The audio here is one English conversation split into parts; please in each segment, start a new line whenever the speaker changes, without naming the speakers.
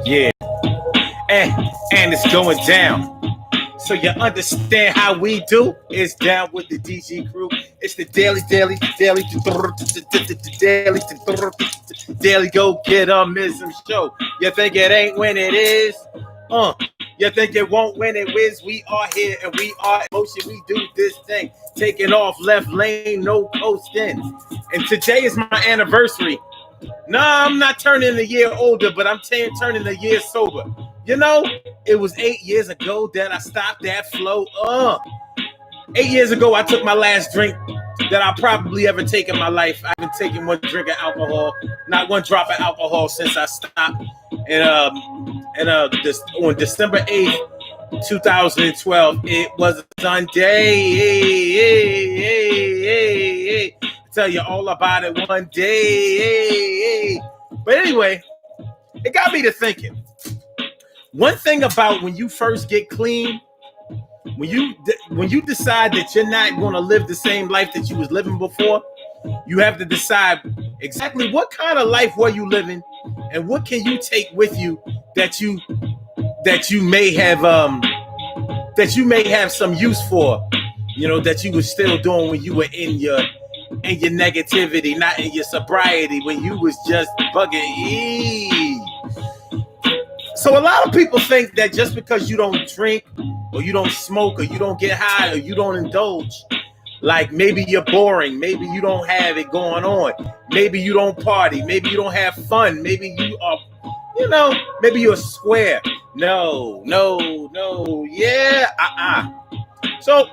Yeah, and it's going down. So you understand how we do? It's down with the DG crew. It's the daily go get a mism show. You think it ain't when it is? You think it won't when it is? We are here and we are in motion. We do this thing. Taking off left lane, no coasting. And today is my anniversary. No, I'm not turning a year older, but I'm turning a year sober. You know, it was 8 years ago that I stopped that flow. 8 years ago, I took my last drink that I'll probably ever take in my life. I haven't taken one drink of alcohol, not one drop of alcohol since I stopped. On December 8th, 2012, it was a Sunday. Tell you all about it one day. But anyway, it got me to thinking. One thing about when you first get clean, when you decide that you're not going to live the same life that you was living before, you have to decide exactly what kind of life were you living, and what can you take with you that you may have some use for, that you were still doing when you were in your negativity, not in your sobriety, when you was just bugging. So a lot of people think that just because you don't drink or you don't smoke or you don't get high or you don't indulge, like maybe you're boring, maybe you don't have it going on, maybe you don't party, maybe you don't have fun, maybe you are, maybe you're square. No, yeah, So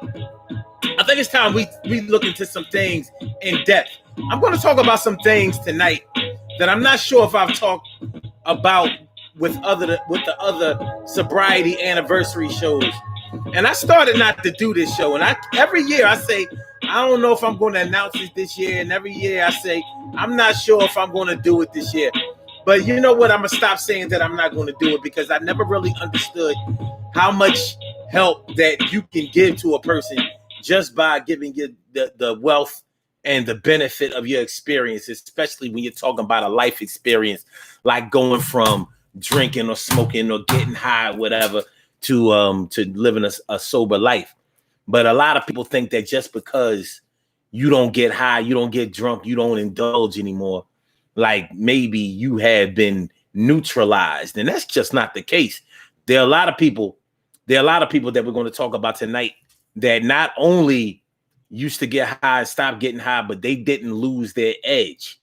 I think it's time we look into some things in depth. I'm going to talk about some things tonight that I'm not sure if I've talked about with the other sobriety anniversary shows. And I started not to do this show. And every year I say, I don't know if I'm going to announce it this year. And every year I say, I'm not sure if I'm going to do it this year. But you know what? I'm going to stop saying that I'm not going to do it, because I never really understood how much help that you can give to a person just by giving you the wealth and the benefit of your experience, especially when you're talking about a life experience, like going from drinking or smoking or getting high, whatever, to living a sober life. But a lot of people think that just because you don't get high, you don't get drunk, you don't indulge anymore, like maybe you have been neutralized. And that's just not the case. There are a lot of people that we're going to talk about tonight that not only used to get high and stop getting high, but they didn't lose their edge.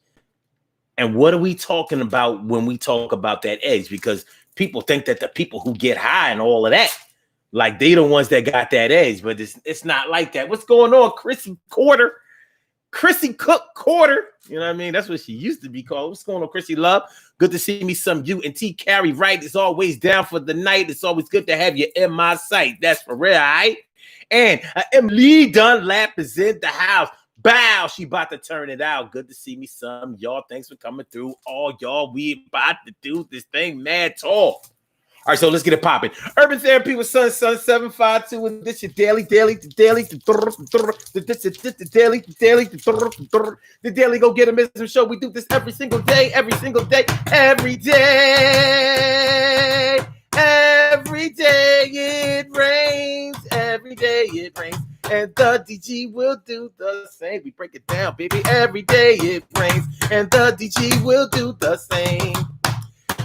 And what are we talking about when we talk about that edge? Because people think that the people who get high and all of that, like they the ones that got that edge, but it's not like that. What's going on, Chrissy Cook Quarter? You know what I mean? That's what she used to be called. What's going on, Chrissy Love? Good to see me. Some you and T Carry Wright is always down for the night. It's always good to have you in my sight. That's for real, all right? And Emily Dunlap is in the house. Bow, she about to turn it out. Good to see me some. Y'all, thanks for coming through. All y'all, we about to do this thing mad tall. All right, so let's get it popping. Urban Therapy with Sun 752. And this your daily. The daily go get a missing show. We do this every single day. Every day it rains. Every day it rains. And the DG will do the same. We break it down, baby. Every day it rains. And the DG will do the same.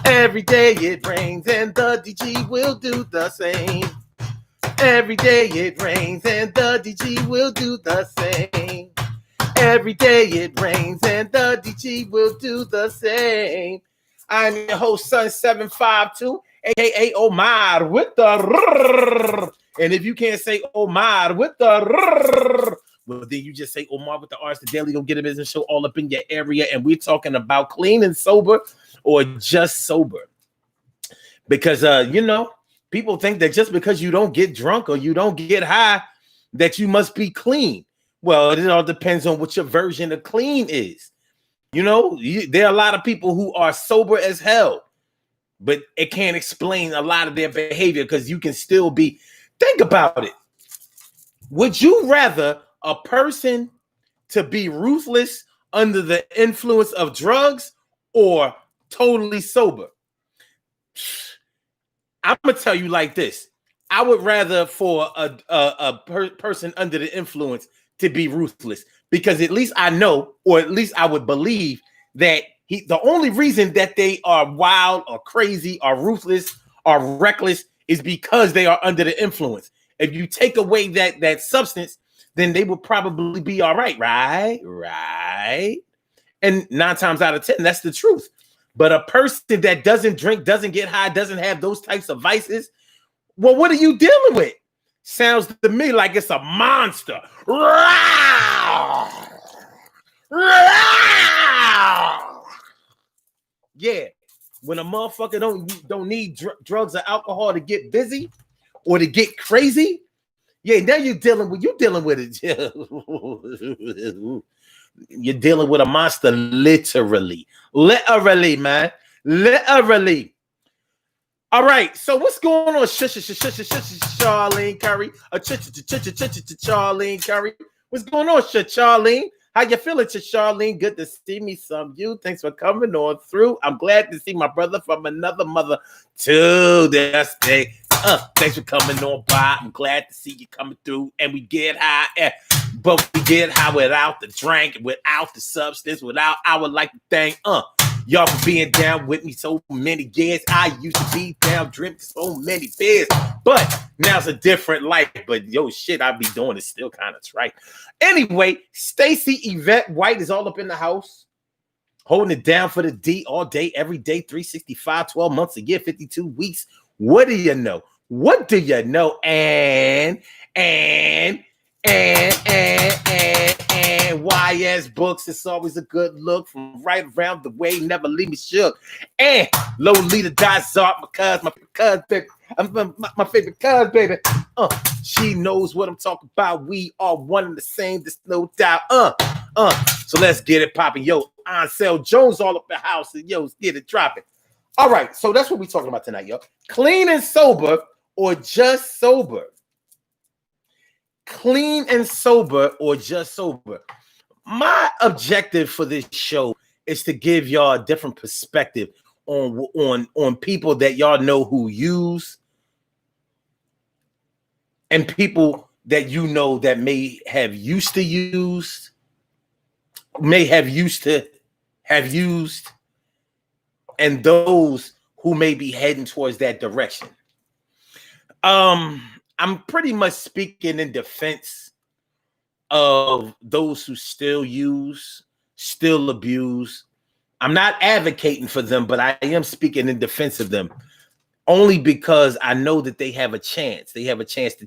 Every day it rains. And the DG will do the same. Every day it rains. And the DG will do the same. Every day it rains. And the DG will do the same. I'm your host, Sun 752, aka Omar with the. And if you can't say Omar with the, well, then you just say Omar with the R's. The daily go get a business show all up in your area. And we're talking about clean and sober, or just sober. Because, people think that just because you don't get drunk or you don't get high, that you must be clean. Well, it all depends on what your version of clean is. There are a lot of people who are sober as hell, but it can't explain a lot of their behavior, because you can still be. Think about it. Would you rather a person to be ruthless under the influence of drugs or totally sober? I'm gonna tell you like this. I would rather for a person under the influence to be ruthless, because at least I know, or at least I would believe that the only reason that they are wild or crazy or ruthless or reckless is because they are under the influence. If you take away that substance, then they would probably be all right, right? And 9 times out of 10, that's the truth. But a person that doesn't drink, doesn't get high, doesn't have those types of vices, well, what are you dealing with? Sounds to me like it's a monster. Yeah, when a motherfucker don't need drugs or alcohol to get busy or to get crazy, yeah, now you're dealing with it. You're dealing with a monster, literally, man, literally. All right, so what's going on, Charlene Curry? Charlene Curry. What's going on, Charlene? How you feeling, Charlene? Good to see me, some you. Thanks for coming on through. I'm glad to see my brother from another mother too. That's it. Thanks for coming on by. I'm glad to see you coming through. And we get high, but we get high without the drink, without the substance, without. I would like to thank y'all for being down with me so many years. I used to be down drinking so many beers, but now it's a different life. But yo, shit, I be doing it still kind of trite. Anyway, Stacy Yvette White is all up in the house, holding it down for the D all day, every day, 365, 12 months a year, 52 weeks. What do you know? What do you know? And YS Books, it's always a good look from right around the way, never leave me shook. And Lolita Dazart, my cousin, baby. My favorite cousin, baby. She knows what I'm talking about. We are one and the same, there's no doubt. So let's get it popping. Yo, Ansel Jones all up the house, and yo, get it dropping. All right, so that's what we're talking about tonight, yo. Clean and sober or just sober? Clean and sober or just sober? My objective for this show is to give y'all a different perspective on people that y'all know who use, and people that you know that may have used to use, and those who may be heading towards that direction. I'm pretty much speaking in defense of those who still use, still abuse. I'm not advocating for them, but I am speaking in defense of them, only because I know that they have a chance. They have a chance to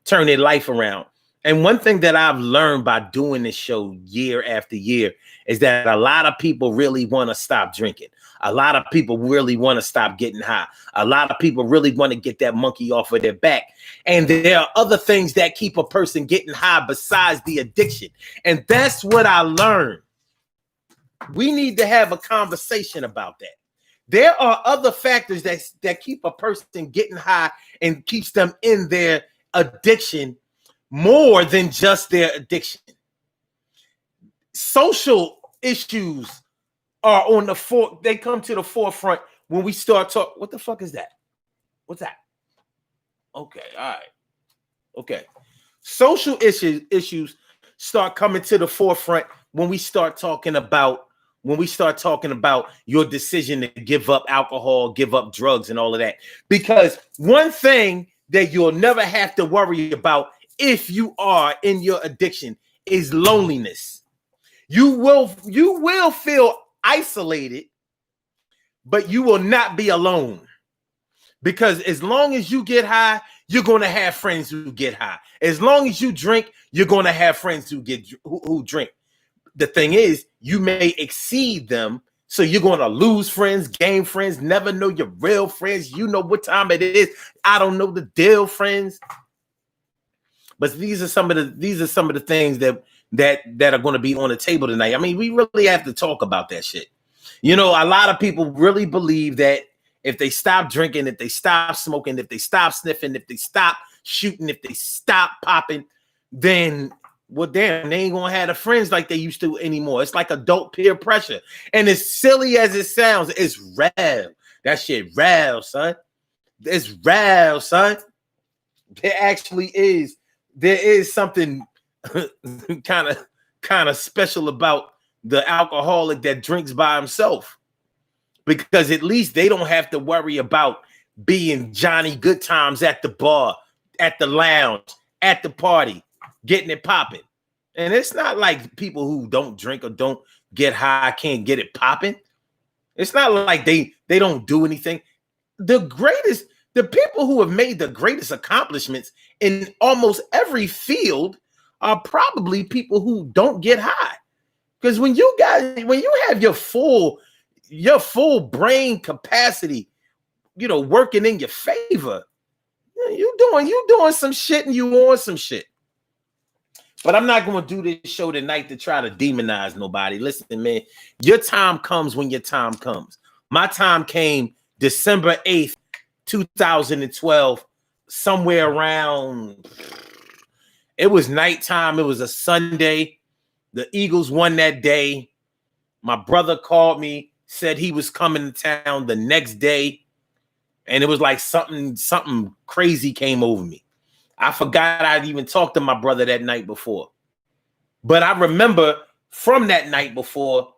turn their life around. And one thing that I've learned by doing this show year after year is that a lot of people really want to stop drinking. A lot of people really want to stop getting high. A lot of people really want to get that monkey off of their back. And there are other things that keep a person getting high besides the addiction. And that's what I learned. We need to have a conversation about that. There are other factors that keep a person getting high and keeps them in their addiction more than just their addiction. Social issues are on the they come to the forefront when we start talking. What the fuck is that? What's that? Okay, all right. Okay. Social issues start coming to the forefront when we start talking about your decision to give up alcohol, give up drugs, and all of that. Because one thing that you'll never have to worry about if you are in your addiction is loneliness. You will feel isolated, but you will not be alone. Because as long as you get high, you're going to have friends who get high. As long as you drink, you're going to have friends who drink. The thing is, you may exceed them, so you're going to lose friends, gain friends, never know your real friends. You know what time it is. I don't know the deal, friends. But these are some of the things that are going to be on the table tonight. I mean, we really have to talk about that shit. You know, a lot of people really believe that if they stop drinking, if they stop smoking, if they stop sniffing, if they stop shooting, if they stop popping, then, well, damn, they ain't gonna have the friends like they used to anymore. It's like adult peer pressure. And as silly as it sounds, it's real. That shit real, son. It's real, son. There actually is. There is something kind of special about the alcoholic that drinks by himself, because at least they don't have to worry about being Johnny Good Times at the bar, at the lounge, at the party, getting it popping. And it's not like people who don't drink or don't get high can't get it popping. It's not like they don't do anything. The people who have made the greatest accomplishments in almost every field are probably people who don't get high. Because when you have your full brain capacity, working in your favor, you doing some shit and you on some shit. But I'm not going to do this show tonight to try to demonize nobody. Listen, man, your time comes when your time comes. My time came December 8th, 2012, somewhere around, it was nighttime. It was a Sunday. The Eagles won that day. My brother called me, said he was coming to town the next day. And it was like something crazy came over me. I forgot I'd even talked to my brother that night before. But I remember from that night before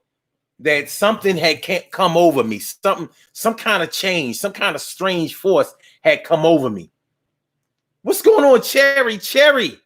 that something had come over me. Some kind of change, some kind of strange force had come over me. What's going on, Cherry? Cherry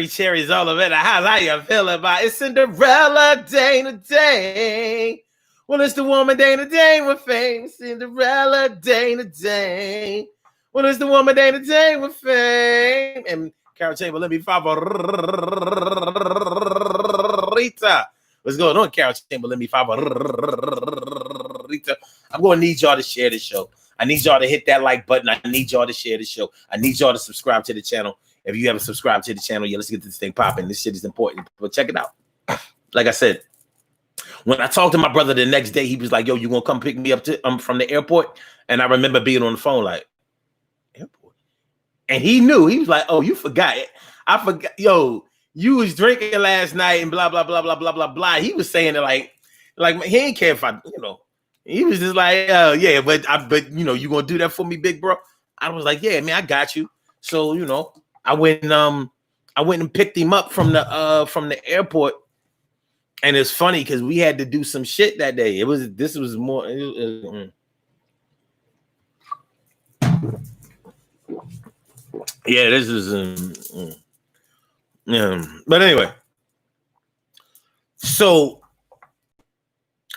is all of it. How you feeling about it? It's Cinderella day today. Well, it's the woman day today with fame. Cinderella day today. Well, it's the woman day today with fame. And Carol Chamber, let me favorita. What's going on, Carol Chamber? Let me favorita. I'm going to need y'all to share this show. I need y'all to hit that like button. I need y'all to share the show. I need y'all to subscribe to the channel. If you haven't subscribed to the channel, let's get this thing popping. This shit is important. But check it out. Like I said, when I talked to my brother the next day, he was like, yo, you going to come pick me up from the airport? And I remember being on the phone like, airport? And he knew. He was like, oh, you forgot it. I forgot. Yo, you was drinking last night and blah, blah, blah, blah, blah, blah, blah. He was saying it like he ain't care if he was just like, yeah, but you going to do that for me, big bro? I was like, yeah, man, I got you. So, I went and picked him up from the airport. And it's funny because we had to do some shit that day. This was more. Yeah, this is. But anyway, so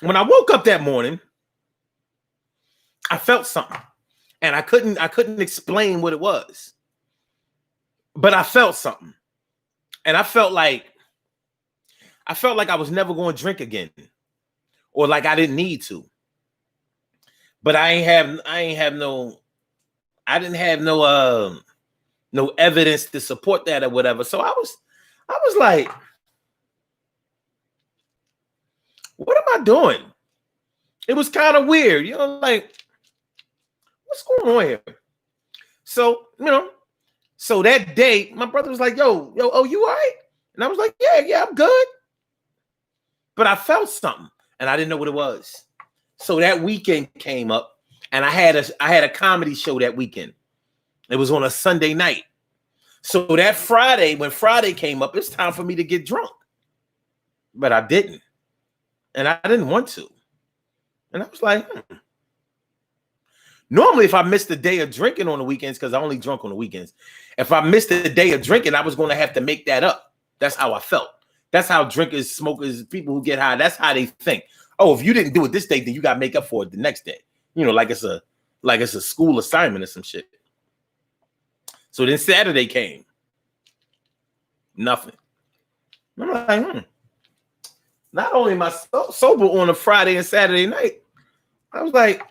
when I woke up that morning, I felt something, and I couldn't explain what it was, but I felt something, and I felt like I was never going to drink again, or like I didn't need to. But I didn't have no evidence to support that or whatever. So I was like, what am I doing? It was kind of weird, like, what's going on here? So, so that day, my brother was like, yo, oh, you all right? And I was like, yeah, I'm good. But I felt something, and I didn't know what it was. So that weekend came up, and I had a comedy show that weekend. It was on a Sunday night. So that Friday, when Friday came up, it's time for me to get drunk. But I didn't. And I didn't want to. And I was like, Normally, if I missed a day of drinking on the weekends, because I only drunk on the weekends, if I missed a day of drinking, I was going to have to make that up. That's how I felt. That's how drinkers, smokers, people who get high, that's how they think. Oh, if you didn't do it this day, then you got to make up for it the next day. Like it's a school assignment or some shit. So then Saturday came. Nothing. I'm like, Not only am I sober on a Friday and Saturday night, I was like,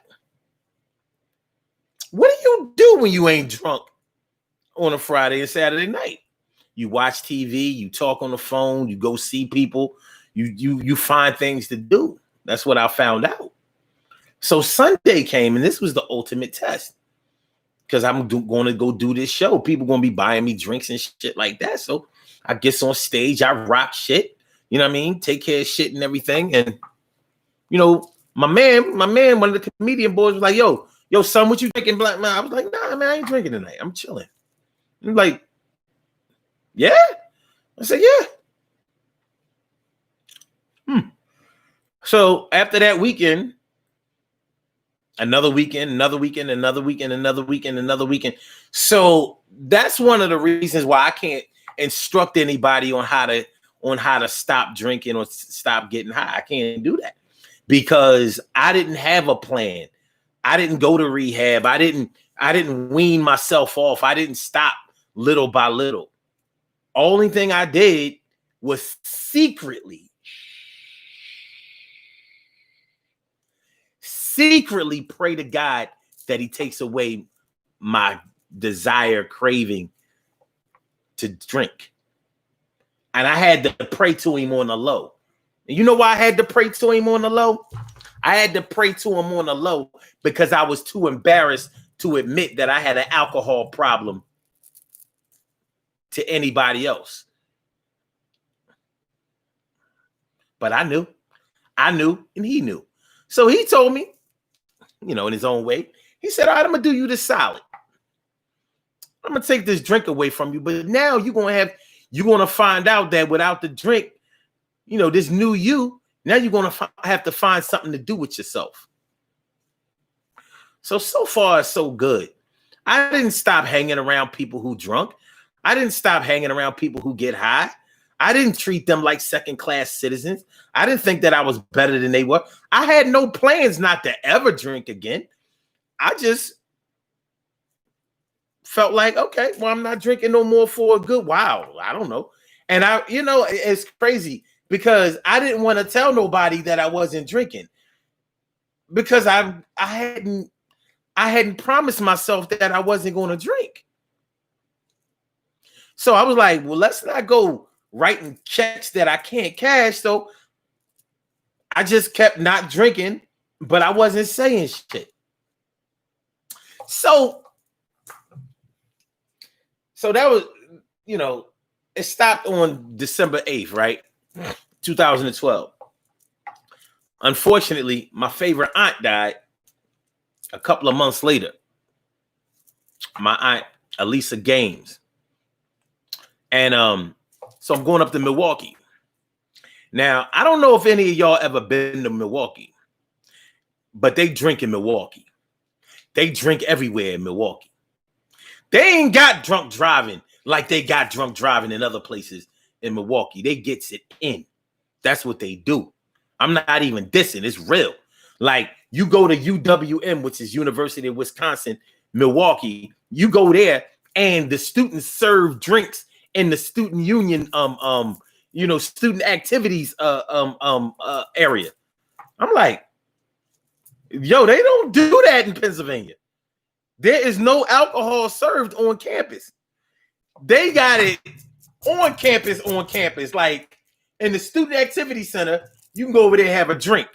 what do you do when you ain't drunk on a Friday and Saturday night? You watch TV, you talk on the phone, you go see people, you find things to do. That's what I found out. So Sunday came, and this was the ultimate test, because I'm going to go do this show. People going to be buying me drinks and shit like that. So I get on stage, I rock shit, you know what I mean? Take care of shit and everything. And, my man, one of the comedian boys was like, yo, yo, son, what you drinking? Black man. I was like, nah, man, I ain't drinking tonight. I'm chilling. I'm like, yeah? I said, yeah. So after that weekend, another weekend, another weekend, another weekend, another weekend, another weekend. So that's one of the reasons why I can't instruct anybody on how to stop drinking or stop getting high. I can't do that because I didn't have a plan. I didn't go to rehab. I didn't wean myself off. I didn't stop little by little. Only thing I did was secretly pray to God that he takes away my desire, craving to drink. And I had to pray to him on the low. And you know why I had to pray to him on the low? I had to pray to him on the low because I was too embarrassed to admit that I had an alcohol problem to anybody else. But I knew, and he knew. So he told me, in his own way, he said, all right, I'm going to do you this solid. I'm going to take this drink away from you. But now you're going to find out that without the drink, this new you, now you're going to have to find something to do with yourself. So far, so good. I didn't stop hanging around people who drunk. I didn't stop hanging around people who get high. I didn't treat them like second-class citizens. I didn't think that I was better than they were. I had no plans not to ever drink again. I just felt like, okay, well, I'm not drinking no more for a good while. I don't know. And it's crazy because I didn't want to tell nobody that I wasn't drinking because I hadn't promised myself that I wasn't going to drink. So I was like, well, let's not go writing checks that I can't cash. So I just kept not drinking, but I wasn't saying shit. So that was, it stopped on December 8th, right? 2012. Unfortunately, my favorite aunt died a couple of months later. My aunt, Elisa Gaines. And so I'm going up to Milwaukee. Now, I don't know if any of y'all ever been to Milwaukee, but they drink in Milwaukee. They drink everywhere in Milwaukee. They ain't got drunk driving like they got drunk driving in other places in Milwaukee. They gets it in. That's what they do. I'm not even dissing. It's real. Like you go to UWM, which is University of Wisconsin, Milwaukee. You go there and the students serve drinks in the student union, student activities area. I'm like, yo, they don't do that in Pennsylvania. There is no alcohol served on campus. They got it on campus. Like in the student activity center, you can go over there and have a drink.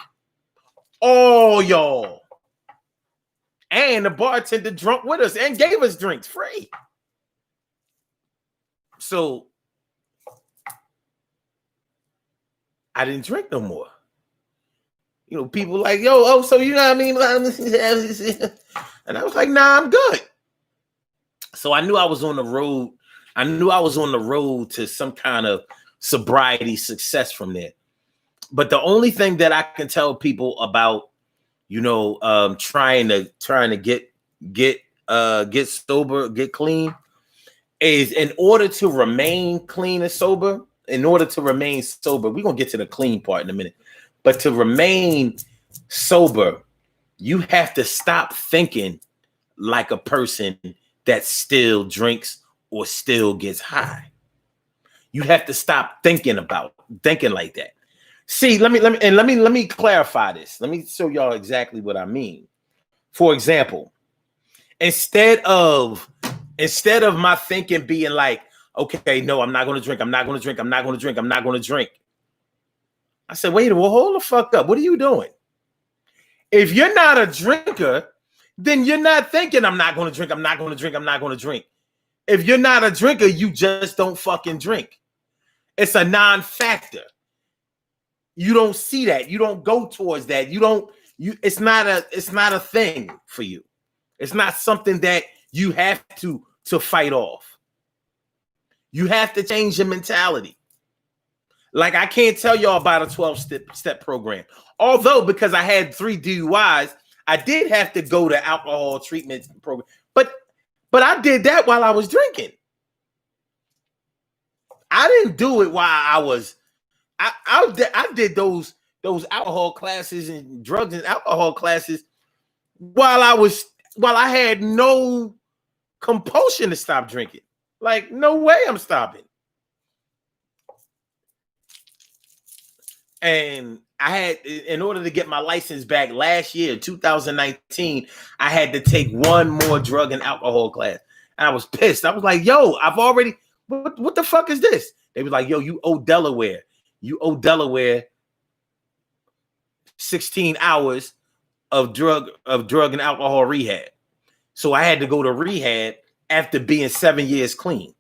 Oh, y'all. And the bartender drunk with us and gave us drinks free. So I didn't drink no more. People like, yo, so you know what I mean? And I was like, nah, I'm good. So I knew I was on the road. I knew I was on the road to some kind of sobriety success from there. But the only thing that I can tell people about, trying to get sober, get clean, is in order to remain clean and sober, we're going to get to the clean part in a minute. But to remain sober, you have to stop thinking like a person that still drinks or still gets high. You have to stop thinking like that. See, let me clarify this. Let me show y'all exactly what I mean. For example, instead of my thinking being like, okay, no, I'm not going to drink. I said, wait, well, hold the fuck up. What are you doing? If you're not a drinker, then you're not thinking I'm not going to drink. If you're not a drinker, you just don't fucking drink. It's a non-factor. You don't see that. You don't go towards that. It's not a thing for you. It's not something that you have to fight off. You have to change your mentality. Like, I can't tell y'all about a 12-step program. Although, because I had 3 DUIs, I did have to go to alcohol treatment program. But I did that while I was drinking. I didn't do it while I was. I did those alcohol classes and drugs and alcohol classes while I had no compulsion to stop drinking. Like, no way I'm stopping. And I had, in order to get my license back last year, 2019, I had to take 1 more drug and alcohol class. And I was pissed. I was like, yo, I've already, what the fuck is this? They was like, yo, you owe Delaware. You owe Delaware 16 hours of drug and alcohol rehab. So I had to go to rehab after being 7 years clean.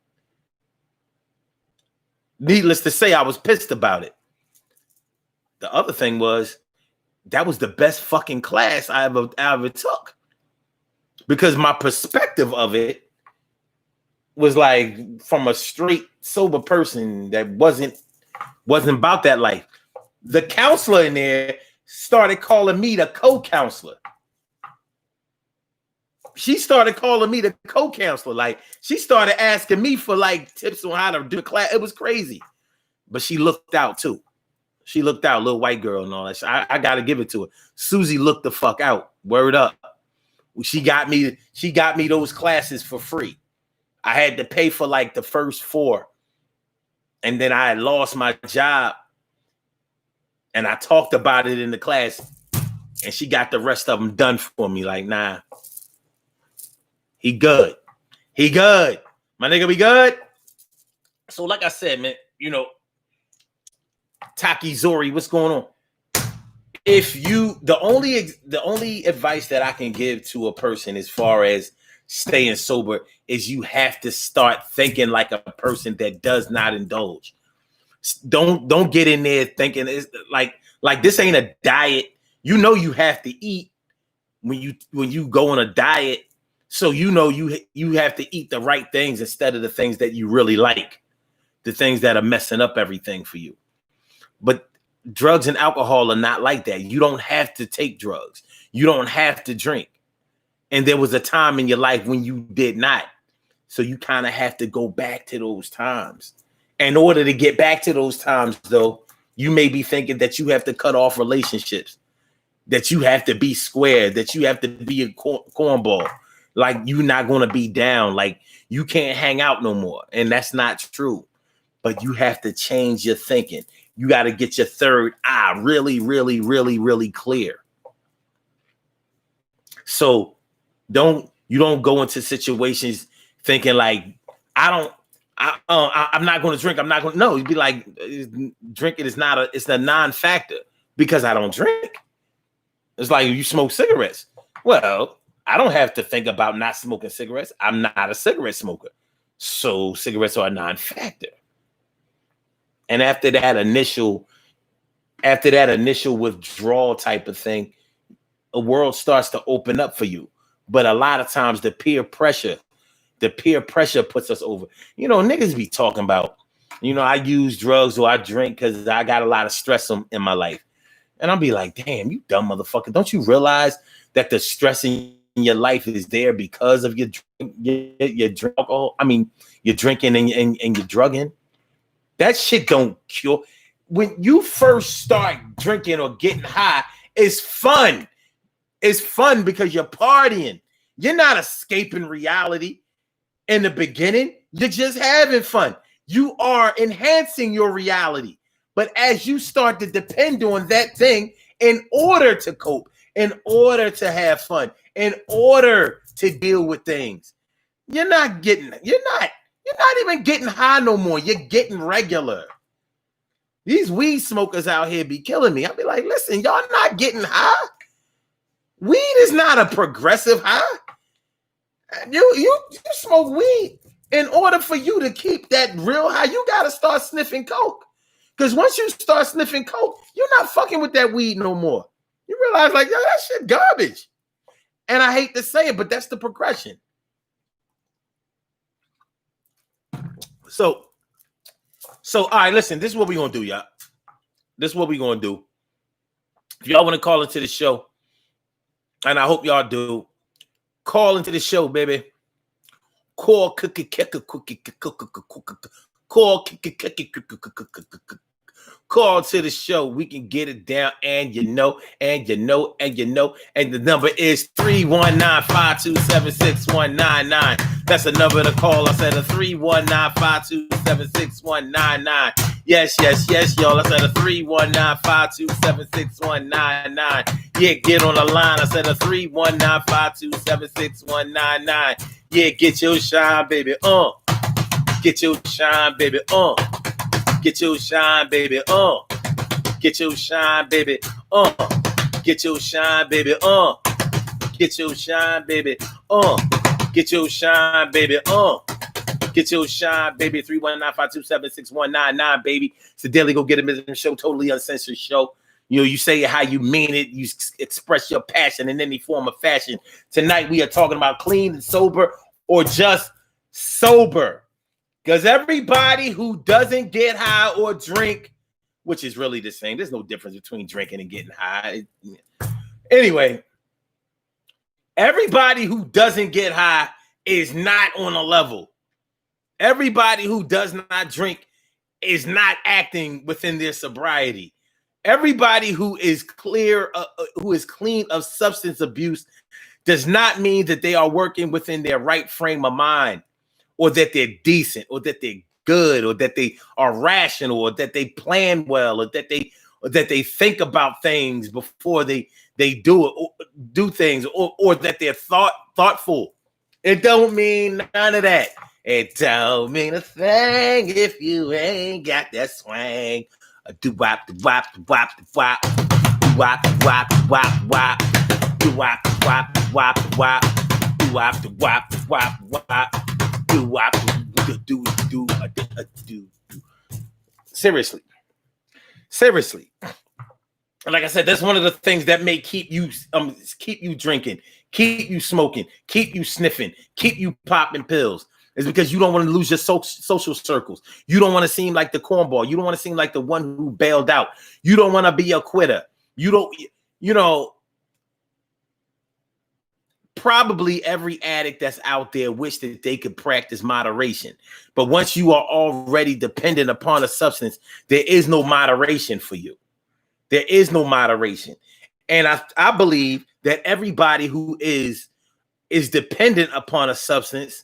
Needless to say, I was pissed about it. The other thing was, that was the best fucking class I ever took, because my perspective of it was like from a straight sober person that wasn't about that life. The counselor in there started calling me the co-counselor. She started calling me the co-counselor. Like, she started asking me for like tips on how to do the class. It was crazy, but she looked out too. She looked out, little white girl and all that. I got to give it to her. Susie looked the fuck out. Word up. She got me those classes for free. I had to pay for like the first 4. And then I had lost my job. And I talked about it in the class. And she got the rest of them done for me. Like, nah. He good. He good. My nigga, we good? So like I said, man, you know, Taki Zori, what's going on? If you, the only advice that I can give to a person as far as staying sober is you have to start thinking like a person that does not indulge. Don't get in there thinking it's like this ain't a diet. You know you have to eat when you go on a diet, so you know you have to eat the right things instead of the things that you really like, the things that are messing up everything for you. But drugs and alcohol are not like that. You don't have to take drugs. You don't have to drink. And there was a time in your life when you did not. So you kind of have to go back to those times. In order to get back to those times, though, you may be thinking that you have to cut off relationships, that you have to be square, that you have to be a cornball, like you're not going to be down, like you can't hang out no more. And that's not true. But you have to change your thinking. You got to get your third eye really, really, really, really clear. So you don't go into situations thinking like, I'm not going to drink. I'm not going to. No, you'd be like, drinking is it's a non-factor because I don't drink. It's like you smoke cigarettes. Well, I don't have to think about not smoking cigarettes. I'm not a cigarette smoker. So cigarettes are a non-factor. And after that initial withdrawal type of thing, a world starts to open up for you. But a lot of times the peer pressure puts us over. You know, niggas be talking about, you know, I use drugs or I drink because I got a lot of stress in my life. And I'll be like, damn, you dumb motherfucker. Don't you realize that the stress in your life is there because of your drink alcohol? I mean, you're drinking and you're drugging. That shit don't cure. When you first start drinking or getting high, it's fun. It's fun because you're partying. You're not escaping reality in the beginning. You're just having fun. You are enhancing your reality. But as you start to depend on that thing in order to cope, in order to have fun, in order to deal with things, you're not even getting high no more. You're getting regular. These weed smokers out here be killing me. I'll be like, listen, y'all not getting high. Weed is not a progressive high. You smoke weed. In order for you to keep that real high, you got to start sniffing coke. Because once you start sniffing coke, you're not fucking with that weed no more. You realize, like, yo, that shit garbage. And I hate to say it, but that's the progression. So all right, listen, this is what we're going to do, y'all. This is what we're going to do. If y'all want to call into the show, and I hope y'all do, call into the show, baby. Call to the show. We can get it down, and you know, and the number is 319-527-6199. That's a number to call. I said a 319-527-6199. Yes, y'all. I said a 319-527-6199. Yeah, get on the line. I said a 319-527-6199. Yeah, get your shine, baby. Get your shine, baby. Get your shine, baby. Get your shine, baby. Get your shine, baby. Get your shine, baby. Get your shine, baby. Get your shine, baby. 319-527-6199, baby. It's the Daily Go Get It Business Show, totally uncensored show. You know, you say it how you mean it. You express your passion in any form of fashion. Tonight, we are talking about clean and sober, or just sober. Because everybody who doesn't get high or drink, which is really the same. There's no difference between drinking and getting high. Anyway, everybody who doesn't get high is not on a level. Everybody who does not drink is not acting within their sobriety. Everybody who is clean of substance abuse does not mean that they are working within their right frame of mind, or that they're decent, or that they're good, or that they are rational, or that they plan well, or that they think about things before they do things, or that they're thoughtful. It don't mean none of that. It don't mean a thing if you ain't got that swang. Do wop, do wop, do wop, do wop, do wop, do wop, do wop, wop, do wop, do wop, do wop, do wop, do wop, do wop, do wop, wop, do wop, do. Seriously. And like I said, that's one of the things that may keep you drinking, keep you smoking, keep you sniffing, keep you popping pills. Is because you don't want to lose your social circles. You don't want to seem like the cornball. You don't want to seem like the one who bailed out. You don't want to be a quitter. Probably every addict that's out there wish that they could practice moderation. But once you are already dependent upon a substance, there is no moderation for you. There is no moderation. And I believe that everybody who is dependent upon a substance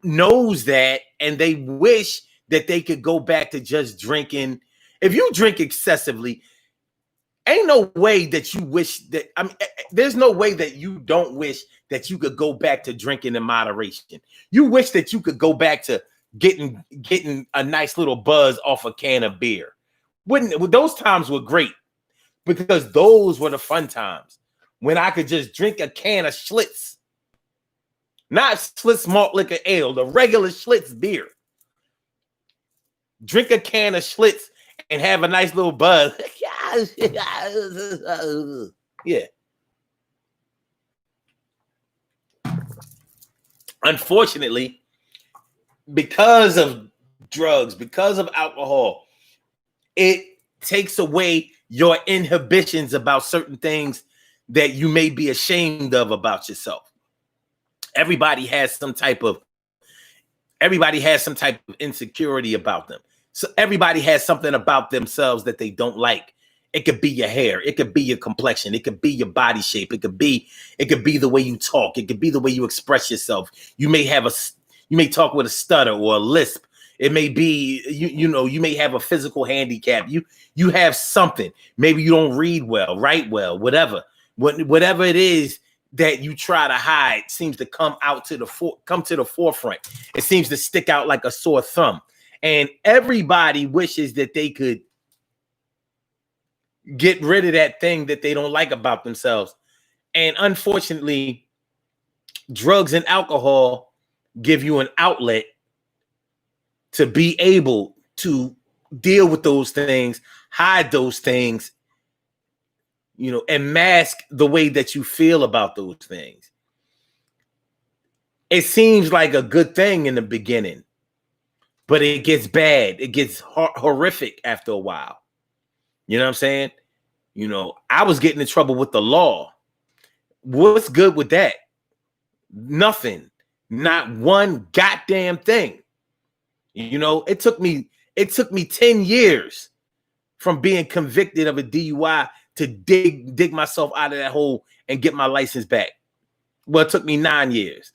knows that, and they wish that they could go back to just drinking. If you drink excessively, ain't no way that you wish that. I mean, there's no way that you don't wish that you could go back to drinking in moderation. You wish that you could go back to getting a nice little buzz off a can of beer. Those times were great, because those were the fun times when I could just drink a can of Schlitz. Not Schlitz malt liquor ale, the regular Schlitz beer. Drink a can of Schlitz and have a nice little buzz. Yeah. Unfortunately, because of drugs, because of alcohol, it takes away your inhibitions about certain things that you may be ashamed of about yourself. Everybody has some type of insecurity about them. So everybody has something about themselves that they don't like. It could be your hair, it could be your complexion, it could be your body shape, it could be the way you talk, it could be the way you express yourself. You may talk with a stutter or a lisp. It may be you may have a physical handicap. You have something. Maybe you don't read well, write well, whatever it is that you try to hide seems to come to the forefront. It seems to stick out like a sore thumb. And everybody wishes that they could get rid of that thing that they don't like about themselves. And unfortunately, drugs and alcohol give you an outlet to be able to deal with those things, hide those things, and mask the way that you feel about those things. It seems like a good thing in the beginning, but it gets bad. It gets horrific after a while. You know what I'm saying? I was getting in trouble with the law. What's good with that? Nothing. Not one goddamn thing. It took me 10 years from being convicted of a DUI to dig myself out of that hole and get my license back. Well, it took me 9 years.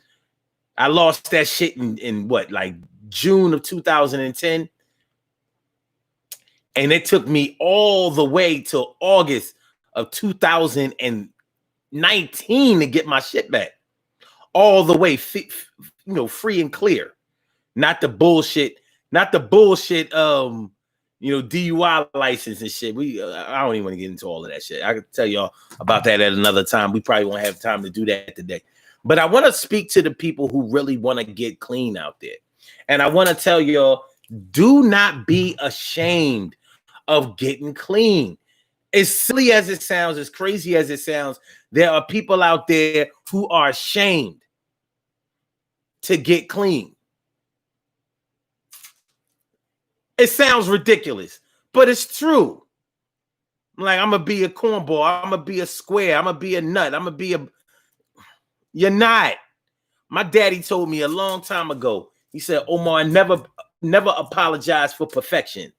I lost that shit in what, like June of 2010. And it took me all the way till August of 2019 to get my shit back. All the way, free and clear. Not the bullshit, DUI license and shit. I don't even want to get into all of that shit. I could tell y'all about that at another time. We probably won't have time to do that today. But I want to speak to the people who really want to get clean out there. And I want to tell y'all, do not be ashamed of getting clean. As silly as it sounds, as crazy as it sounds, there are people out there who are ashamed to get clean. It sounds ridiculous, but it's true. Like, I'm going to be a cornball. I'm going to be a square. I'm going to be a nut. I'm going to be a... You're not. My daddy told me a long time ago. He said, Omar, never apologize for perfection.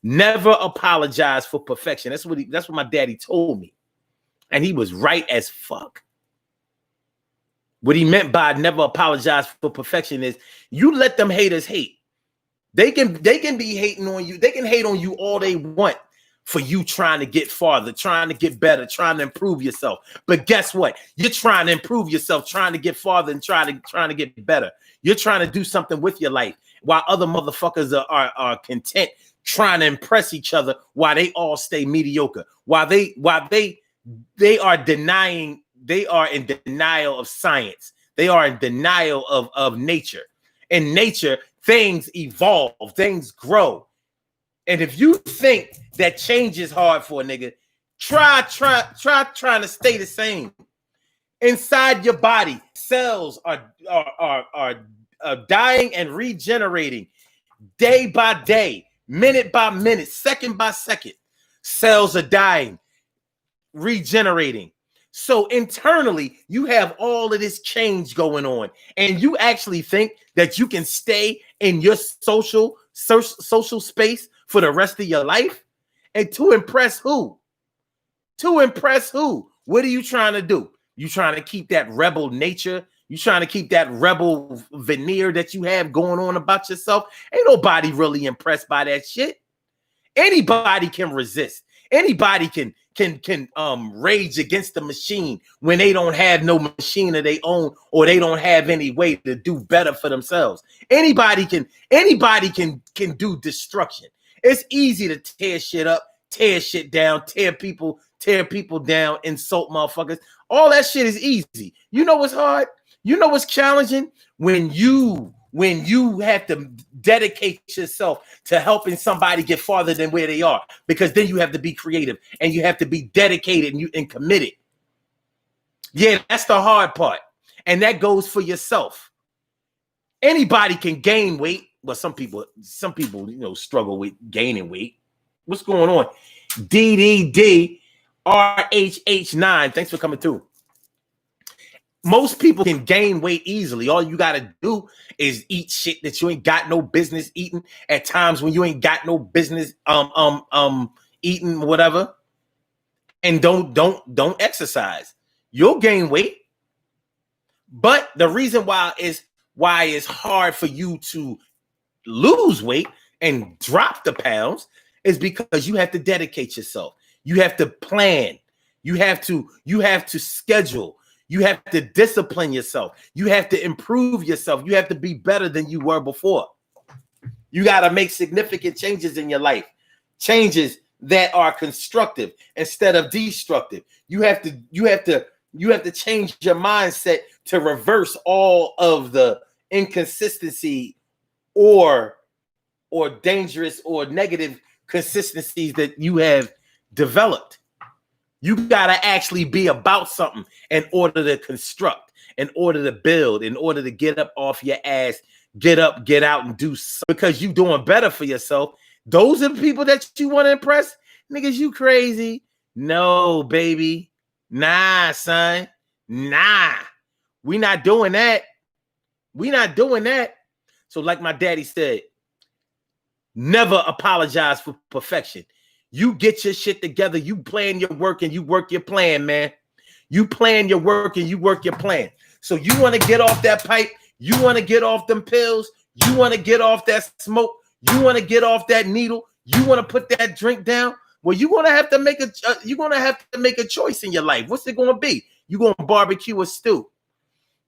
Never apologize for perfection. That's what my daddy told me. And he was right as fuck. What he meant by never apologize for perfection is you let them haters hate. They can be hating on you. They can hate on you all they want for you trying to get farther, trying to get better, trying to improve yourself. But guess what? You're trying to improve yourself, trying to get farther and trying to get better. You're trying to do something with your life while other motherfuckers are content trying to impress each other while they all stay mediocre. While they are denying, they are in denial of science. They are in denial of nature. In nature, things evolve, things grow. And if you think that change is hard for a nigga, try trying to stay the same. Inside your body, cells are dying and regenerating day by day, minute by minute, second by second. Cells are dying, regenerating. So internally, you have all of this change going on, and you actually think that you can stay in your social space for the rest of your life? And to impress who? To impress who? What are you trying to do? You trying to keep that rebel nature? You trying to keep that rebel veneer that you have going on about yourself? Ain't nobody really impressed by that shit. Anybody can resist. Anybody can rage against the machine when they don't have no machine of their own, or they don't have any way to do better for themselves. Anybody can do destruction. It's easy to tear shit up, tear shit down, tear people down, insult motherfuckers. All that shit is easy. You know what's hard? You know what's challenging? When you have to dedicate yourself to helping somebody get farther than where they are, because then you have to be creative and you have to be dedicated and committed. Yeah, that's the hard part. And that goes for yourself. Anybody can gain weight. Well, some people, struggle with gaining weight. What's going on? DDDRHH9. Thanks for coming through. Most people can gain weight easily. All you got to do is eat shit that you ain't got no business eating at times when you ain't got no business eating whatever. And don't exercise. You'll gain weight. But the reason why it's hard for you to lose weight and drop the pounds is because you have to dedicate yourself. You have to plan. You have to schedule. You have to discipline yourself. You have to improve yourself. You have to be better than you were before. You got to make significant changes in your life. Changes that are constructive instead of destructive. You have to change your mindset to reverse all of the inconsistency or dangerous or negative consistencies that you have developed. You got to actually be about something in order to construct, in order to build, in order to get up off your ass, get up, get out, and do something because you doing better for yourself. Those are the people that you want to impress. Niggas, you crazy. No, baby. Nah, son. Nah. We not doing that. We not doing that. So like my daddy said, never apologize for perfection. You get your shit together. You plan your work and you work your plan, man. You plan your work and you work your plan. So you want to get off that pipe. You want to get off them pills. You want to get off that smoke. You want to get off that needle. You want to put that drink down. Well, you're gonna have to make a choice in your life. What's it gonna be? You gonna barbecue a stew?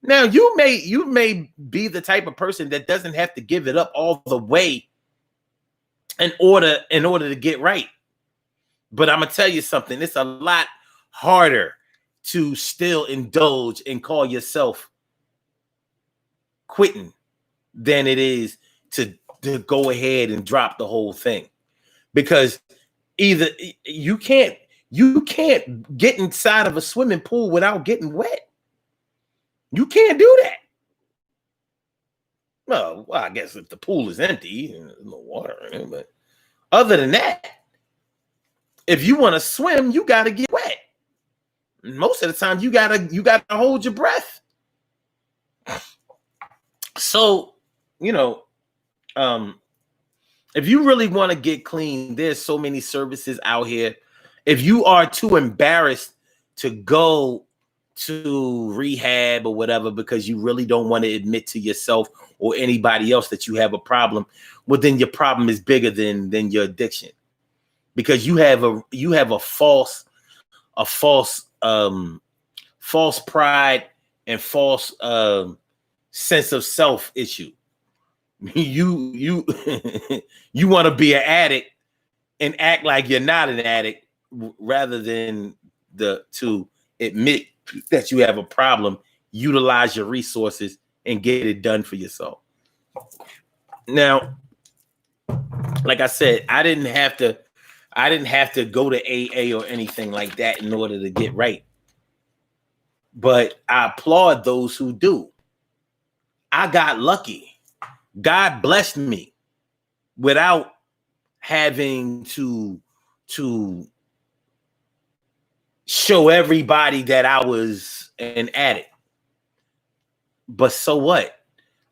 Now you may be the type of person that doesn't have to give it up all the way in order to get right. But I'm gonna tell you something. It's a lot harder to still indulge and call yourself quitting than it is to go ahead and drop the whole thing, because either you can't get inside of a swimming pool without getting wet. You can't do that. Well, I guess if the pool is empty and there's no water in it, but other than that, if you want to swim, you got to get wet. Most of the time, you gotta hold your breath. So, if you really want to get clean, there's so many services out here. If you are too embarrassed to go to rehab or whatever because you really don't want to admit to yourself or anybody else that you have a problem, well, then your problem is bigger than your addiction, because you have a false pride and false sense of self issue. You want to be an addict and act like you're not an addict, rather than to admit that you have a problem, utilize your resources, and get it done for yourself. Now, like I said, I didn't have to go to AA or anything like that in order to get right. But I applaud those who do. I got lucky. God blessed me without having to show everybody that I was an addict. But so what?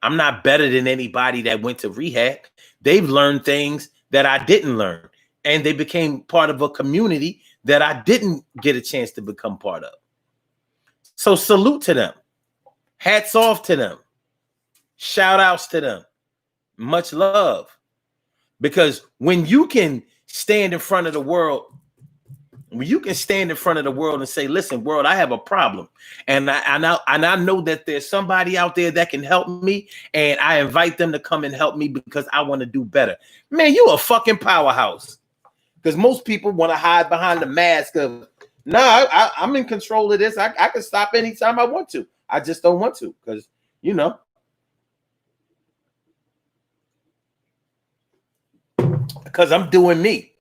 I'm not better than anybody that went to rehab. They've learned things that I didn't learn, and they became part of a community that I didn't get a chance to become part of. So salute to them. Hats off to them. Shout outs to them. Much love. Because when you can stand in front of the world, and say, listen, world, I have a problem. And I know that there's somebody out there that can help me, and I invite them to come and help me because I want to do better. Man, you a fucking powerhouse. Because most people want to hide behind the mask of, I'm in control of this. I can stop anytime I want to. I just don't want to because, because I'm doing me.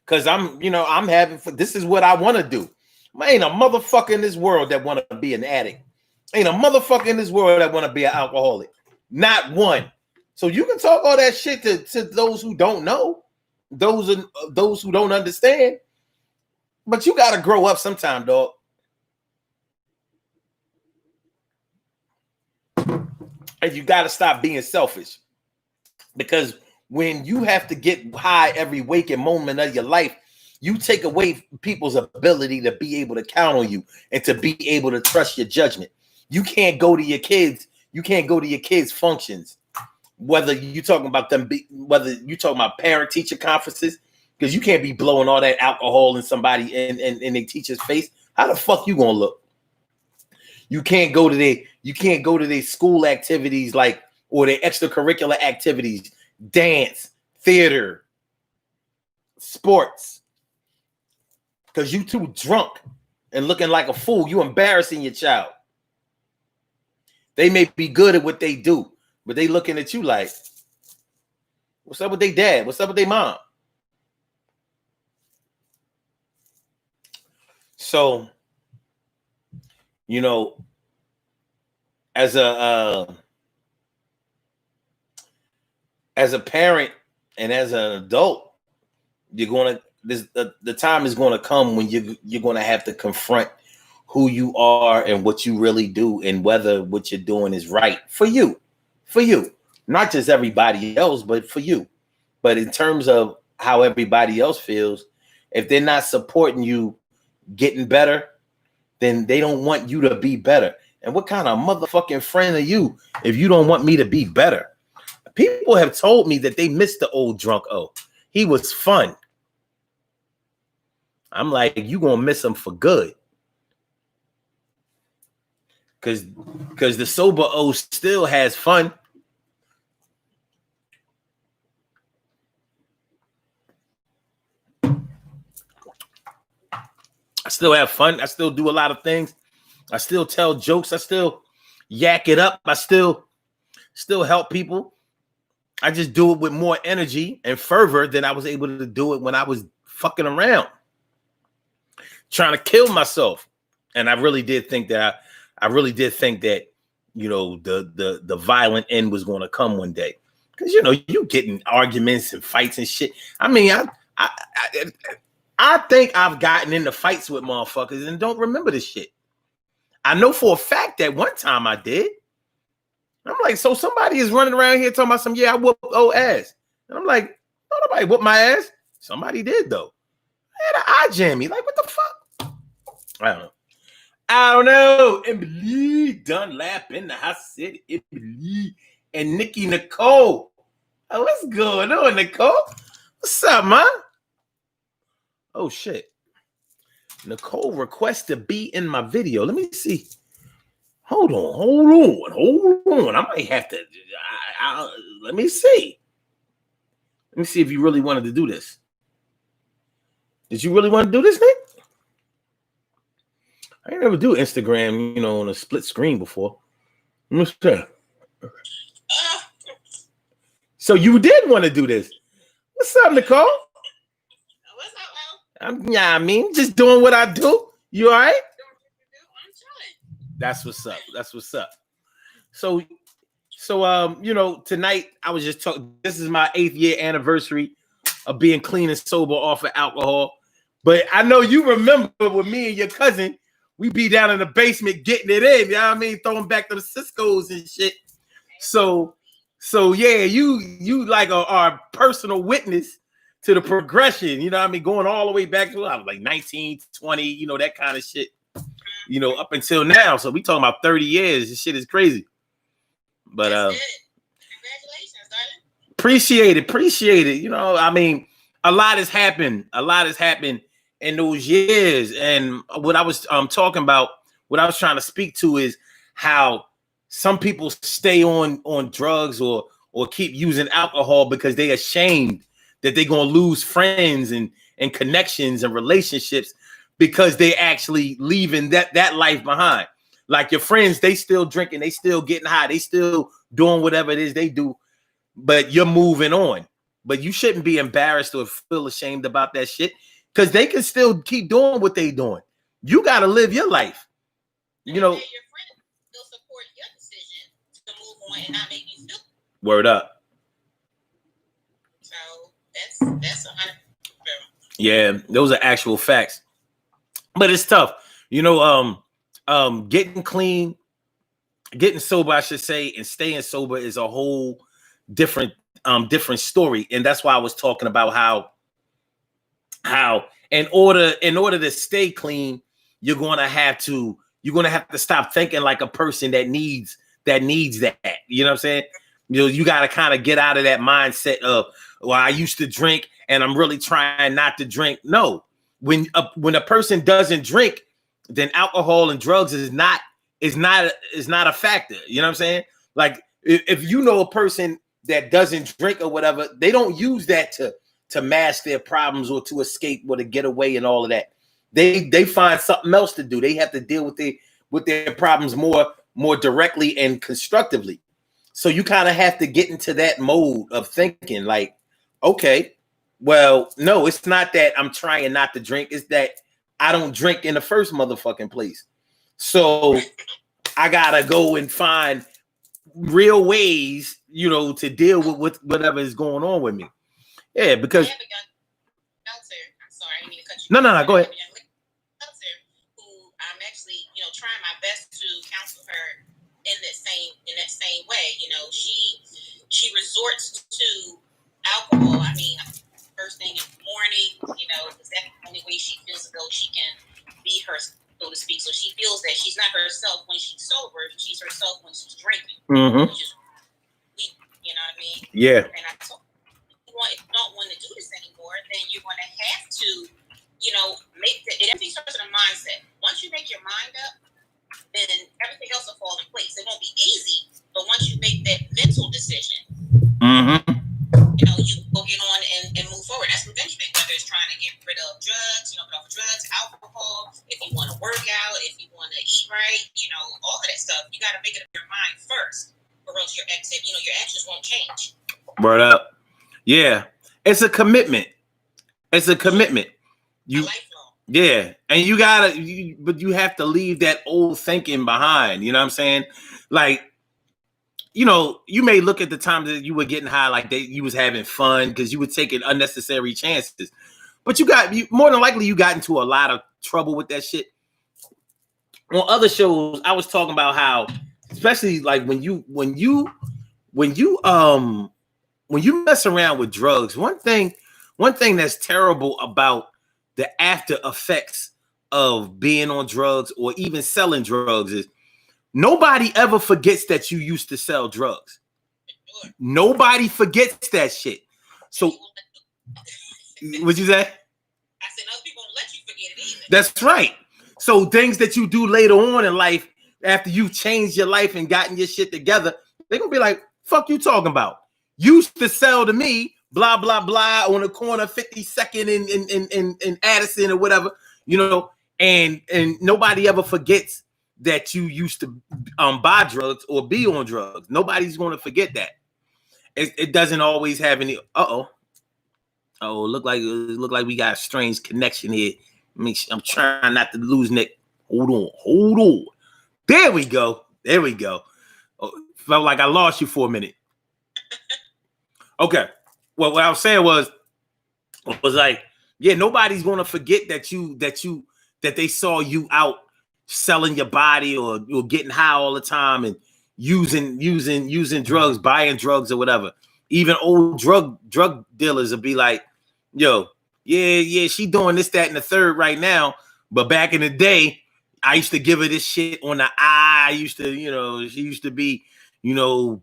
Because I'm having, this is what I want to do. Ain't a motherfucker in this world that want to be an addict. Ain't a motherfucker in this world that want to be an alcoholic. Not one. So you can talk all that shit to those who don't know, those who don't understand. But you got to grow up sometime, dog. And you got to stop being selfish. Because when you have to get high every waking moment of your life, you take away people's ability to be able to count on you and to be able to trust your judgment. You can't go to your kids. You can't go to your kids' functions, whether you're talking about parent-teacher conferences, because you can't be blowing all that alcohol in somebody in their teacher's face. How the fuck you gonna look? You can't go to their school activities or their extracurricular activities. Dance, theater, sports, because you too drunk and looking like a fool. You embarrassing your child. They may be good at what they do, but they looking at you like, what's up with their dad? What's up with their mom? So, you know, as a parent and as an adult, the time is gonna come when you're gonna have to confront who you are and what you really do and whether what you're doing is right for you, not just everybody else, but for you. But in terms of how everybody else feels, if they're not supporting you getting better, then they don't want you to be better. And what kind of motherfucking friend are you if you don't want me to be better? People have told me that they missed the old drunk O. He was fun. I'm like, you gonna miss him for good. Cause the sober O still has fun. I still have fun. I still do a lot of things. I still tell jokes. I still yak it up. I still help people. I just do it with more energy and fervor than I was able to do it when I was fucking around, trying to kill myself. And I really did think that you know, the violent end was going to come one day, because you know you getting arguments and fights and shit. I mean, I think I've gotten into fights with motherfuckers and don't remember this shit. I know for a fact that one time I did. I'm like, so somebody is running around here talking about I whooped old ass. And I'm like, no, nobody whooped my ass. Somebody did though. I had an eye jam me. Like, what the fuck? I don't know. Emily Dunlap in the house city. Emily and Nikki Nicole. Oh, what's going on, Nicole? What's up, man? Oh shit. Nicole requests to be in my video. Let me see. Hold on. I might have to. Let me see. Let me see if you really wanted to do this. Did you really want to do this, Nick? I ain't never do Instagram, you know, on a split screen before. Let me see. So you did want to do this. What's up, Nicole?
What's up, Al?
I mean, just doing what I do. You all right? That's what's up. So, you know, tonight I was just talking. This is my 8th year anniversary of being clean and sober off of alcohol. But I know you remember with me and your cousin, we be down in the basement getting it in. You know what I mean? Throwing back the Cisco's and shit. So yeah, you like our personal witness to the progression. You know what I mean? Going all the way back to I was like 19, 20, you know, that kind of shit. You know, up until now. So we talking about 30 years. This shit is crazy. But
congratulations, darling.
Appreciate it. You know, I mean, a lot has happened in those years. And what I was talking about, what I was trying to speak to is how some people stay on drugs or keep using alcohol because they ashamed that they're gonna lose friends and connections and relationships, because they actually leaving that life behind. Like your friends, they still drinking, they still getting high, they still doing whatever it is they do, but you're moving on. But you shouldn't be embarrassed or feel ashamed about that shit, because they can still keep doing what they doing. You got to live your life. You know,
your friends still support your decision to move on and not make you feel.
Word up.
So that's 100%.
Yeah, those are actual facts. But it's tough, you know. Getting clean, getting sober, I should say, and staying sober is a whole different story. And that's why I was talking about how in order to stay clean, you're gonna have to stop thinking like a person that needs that. You know what I'm saying? You know, you got to kind of get out of that mindset of, well, I used to drink and I'm really trying not to drink. No. When a person doesn't drink, then alcohol and drugs is not a factor. You know what I'm saying? Like if you know a person that doesn't drink or whatever, they don't use that to mask their problems or to escape or to get away and all of that. They find something else to do. They have to deal with their problems more directly and constructively. So you kind of have to get into that mode of thinking like, okay, well, no, it's not that I'm trying not to drink. It's that I don't drink in the first motherfucking place. So I gotta go and find real ways, to deal with whatever is going on with me. Yeah, because
I have a young elder. I'm sorry, I didn't mean to cut you.
No, go ahead.
I have a young elder who I'm actually, trying my best to counsel her in that same way. She resorts to alcohol. I mean, first thing in the morning, because that's the only way she feels as though she can be herself, so to speak. So she feels that she's not herself when she's sober. She's herself when she's drinking.
Mm-hmm.
Which is weak, you know what I mean?
Yeah.
And I told her, if you don't want to do this anymore, then you're going to have to, make everything starts in a mindset. Once you make your mind up, then everything else will fall in place. It won't be easy, but once you make that mental decision, you go get on and move forward. That's with anything, whether it's trying to get rid of drugs, get off of drugs, alcohol, if you want to work out, if you want to eat right, all of that stuff. You got to make it up your mind first, or else your actions won't change.
Word up. Yeah. It's a commitment. Yeah. And but you have to leave that old thinking behind. You know what I'm saying? Like, you may look at the times that you were getting high, like you was having fun because you were taking unnecessary chances. But more than likely you got into a lot of trouble with that shit. On other shows, I was talking about how, especially like when you mess around with drugs, one thing that's terrible about the after effects of being on drugs or even selling drugs is nobody ever forgets that you used to sell drugs. Nobody forgets that shit. So, what'd you say? I
said other people won't let you forget it either.
That's right. So things that you do later on in life, after you've changed your life and gotten your shit together, they're gonna be like, "Fuck you talking about? Used to sell to me, blah blah blah, on the corner, 52nd in Addison or whatever, and nobody ever forgets that you used to buy drugs or be on drugs. Nobody's going to forget that. It doesn't always have any. Look like we got a strange connection here. I'm trying not to lose Nick. Hold on. There we go. Oh, felt like I lost you for a minute. Okay. Well, what I was saying was like, yeah, nobody's going to forget that they saw you out selling your body or getting high all the time and using drugs, buying drugs or whatever. Even old drug dealers will be like, yo, yeah, she doing this, that, and the third right now. But back in the day, I used to give her this shit on the eye. She used to be,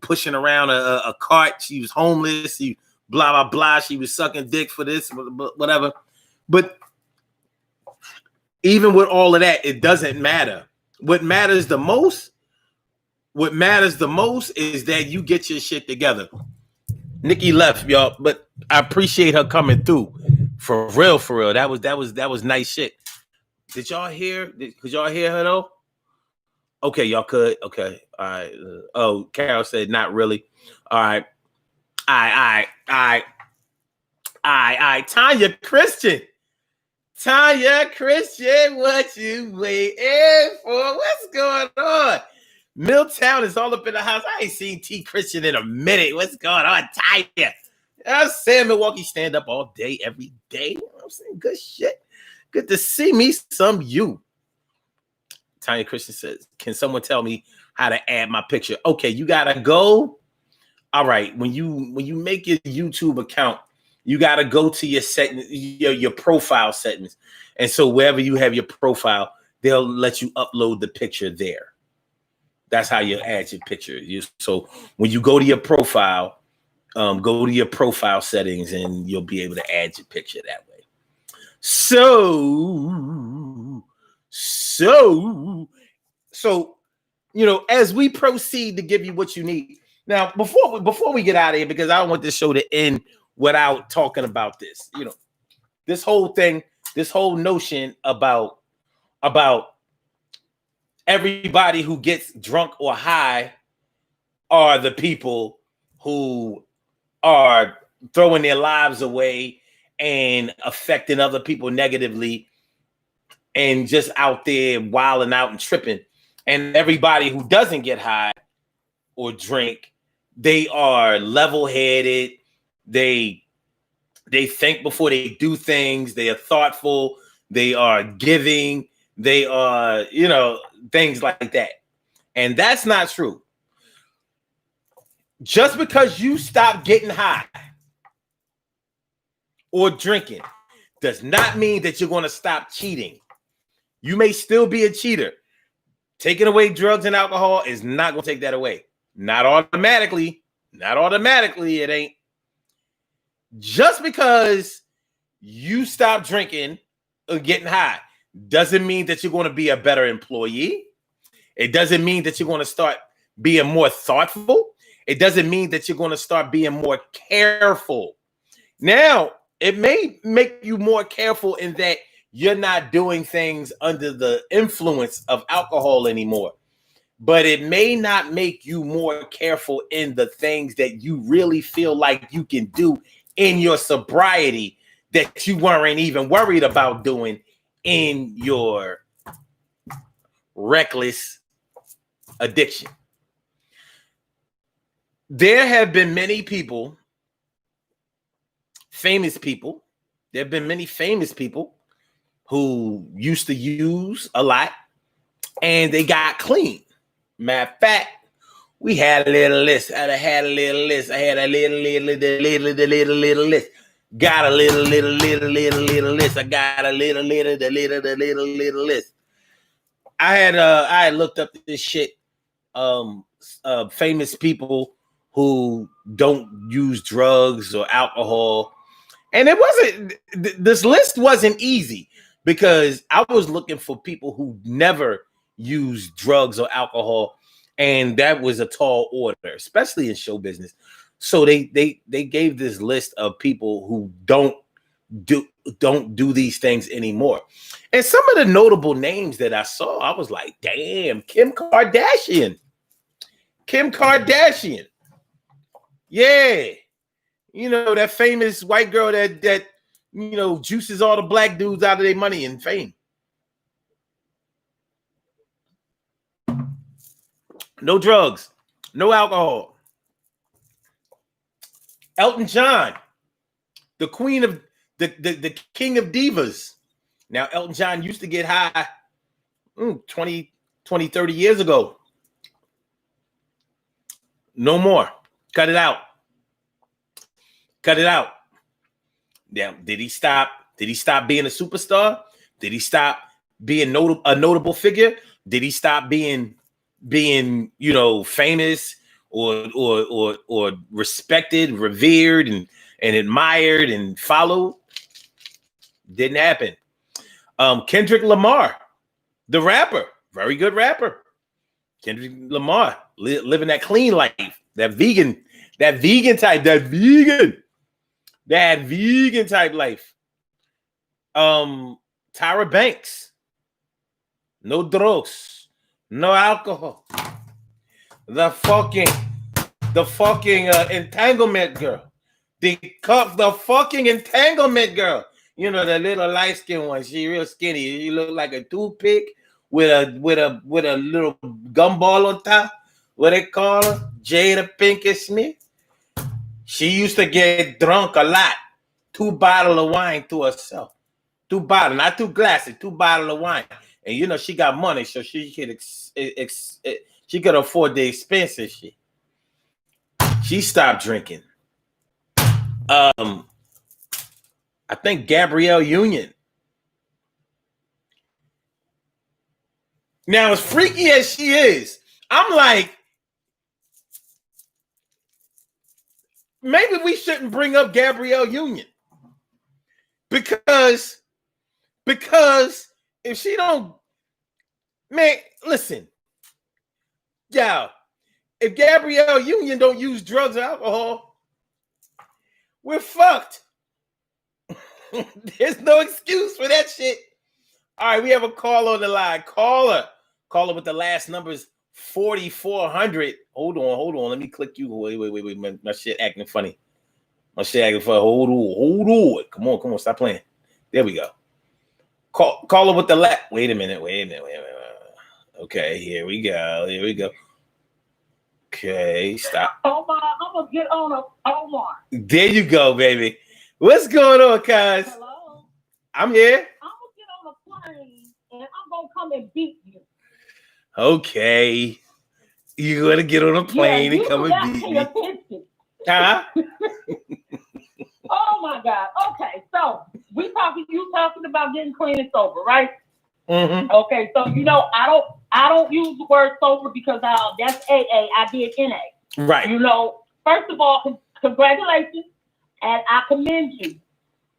pushing around a cart. She was homeless. She blah, blah, blah. She was sucking dick for this, whatever. But even with all of that, it doesn't matter. What matters the most is that you get your shit together. Nikki left, y'all, but I appreciate her coming through. For real. That was nice shit. Did y'all hear? Could y'all hear her though? Okay, y'all could. Okay, all right. Carol said not really. All right. Tanya Christian, what you waiting for? What's going on? Milltown is all up in the house. I ain't seen T Christian in a minute. What's going on, Tanya? I'm saying Milwaukee stand up all day, every day. I'm saying good shit. Good to see me some you. Tanya Christian says, can someone tell me how to add my picture? Okay, you gotta go. All right, when you make your YouTube account, you gotta go to your settings, your profile settings. And so wherever you have your profile, they'll let you upload the picture there. That's how you add your picture. So when you go to your profile, go to your profile settings and you'll be able to add your picture that way. So, as we proceed to give you what you need. Now, before we get out of here, because I don't want this show to end without talking about this, this whole thing, this whole notion about everybody who gets drunk or high are the people who are throwing their lives away and affecting other people negatively and just out there wilding out and tripping. And everybody who doesn't get high or drink, they are level-headed. They think before they do things. They are thoughtful. They are giving. They are, things like that. And that's not true. Just because you stop getting high or drinking does not mean that you're going to stop cheating. You may still be a cheater. Taking away drugs and alcohol is not going to take that away. Not automatically. Not automatically, it ain't. Just because you stop drinking or getting high doesn't mean that you're going to be a better employee. It doesn't mean that you're going to start being more thoughtful. It doesn't mean that you're going to start being more careful. Now, it may make you more careful in that you're not doing things under the influence of alcohol anymore. But it may not make you more careful in the things that you really feel like you can do in your sobriety that you weren't even worried about doing in your reckless addiction. There have been many people, there have been many famous people who used to use a lot and they got clean. Matter of fact, we had a little list. I had a little list. I had a little list. Got a little list. I got a little list. I had looked up this shit. Famous people who don't use drugs or alcohol, and this list wasn't easy because I was looking for people who never used drugs or alcohol. And that was a tall order, especially in show business. So they gave this list of people who don't do these things anymore. And some of the notable names that I saw, I was like, damn, Kim Kardashian. Yeah. That famous white girl that juices all the black dudes out of their money and fame. No drugs, no alcohol. Elton John, the queen of the king of divas. Now, Elton John used to get high 20, 30 years ago. No more. Cut it out. Now, did he stop? Did he stop being a superstar? Did he stop being a notable figure? Did he stop being famous or respected, revered, and admired and followed? Didn't happen. Kendrick Lamar, the rapper, very good rapper. Kendrick Lamar living that clean life, that vegan type life. Tyra Banks, no drugs. No alcohol. The fucking entanglement girl. The fucking entanglement girl. The little light skinned one. She real skinny. You look like a toothpick with a little gumball on top. What they call her? Jada Pinkett Smith. She used to get drunk a lot. 2 bottles of wine to herself. 2 bottles, not 2 glasses. 2 bottles of wine. And she got money, so she could afford the expensive shit. She stopped drinking. I think Gabrielle Union. Now, as freaky as she is, I'm like, maybe we shouldn't bring up Gabrielle Union because if she don't, man, listen, y'all, if Gabrielle Union don't use drugs or alcohol, we're fucked. There's no excuse for that shit. All right, we have a caller on the line. Caller with the last numbers 4400. Hold on. Let me click you. Wait. My shit acting funny. Hold on. Come on. Stop playing. There we go. Call her with the lap. Wait a minute. Okay, here we go. Okay, stop.
Omar, I'm gonna get on a Omar.
There you go, baby. What's going on, cuz?
Hello.
I'm here.
I'm gonna get on a plane and I'm gonna come and beat you.
Okay. You're gonna get on a plane and come and beat me.
Attention.
Huh?
Oh my God. Okay, so you talking about getting clean and sober, right?
Mm-hmm.
Okay, so I don't use the word sober because that's AA. I did NA.
Right.
First of all, congratulations, and I commend you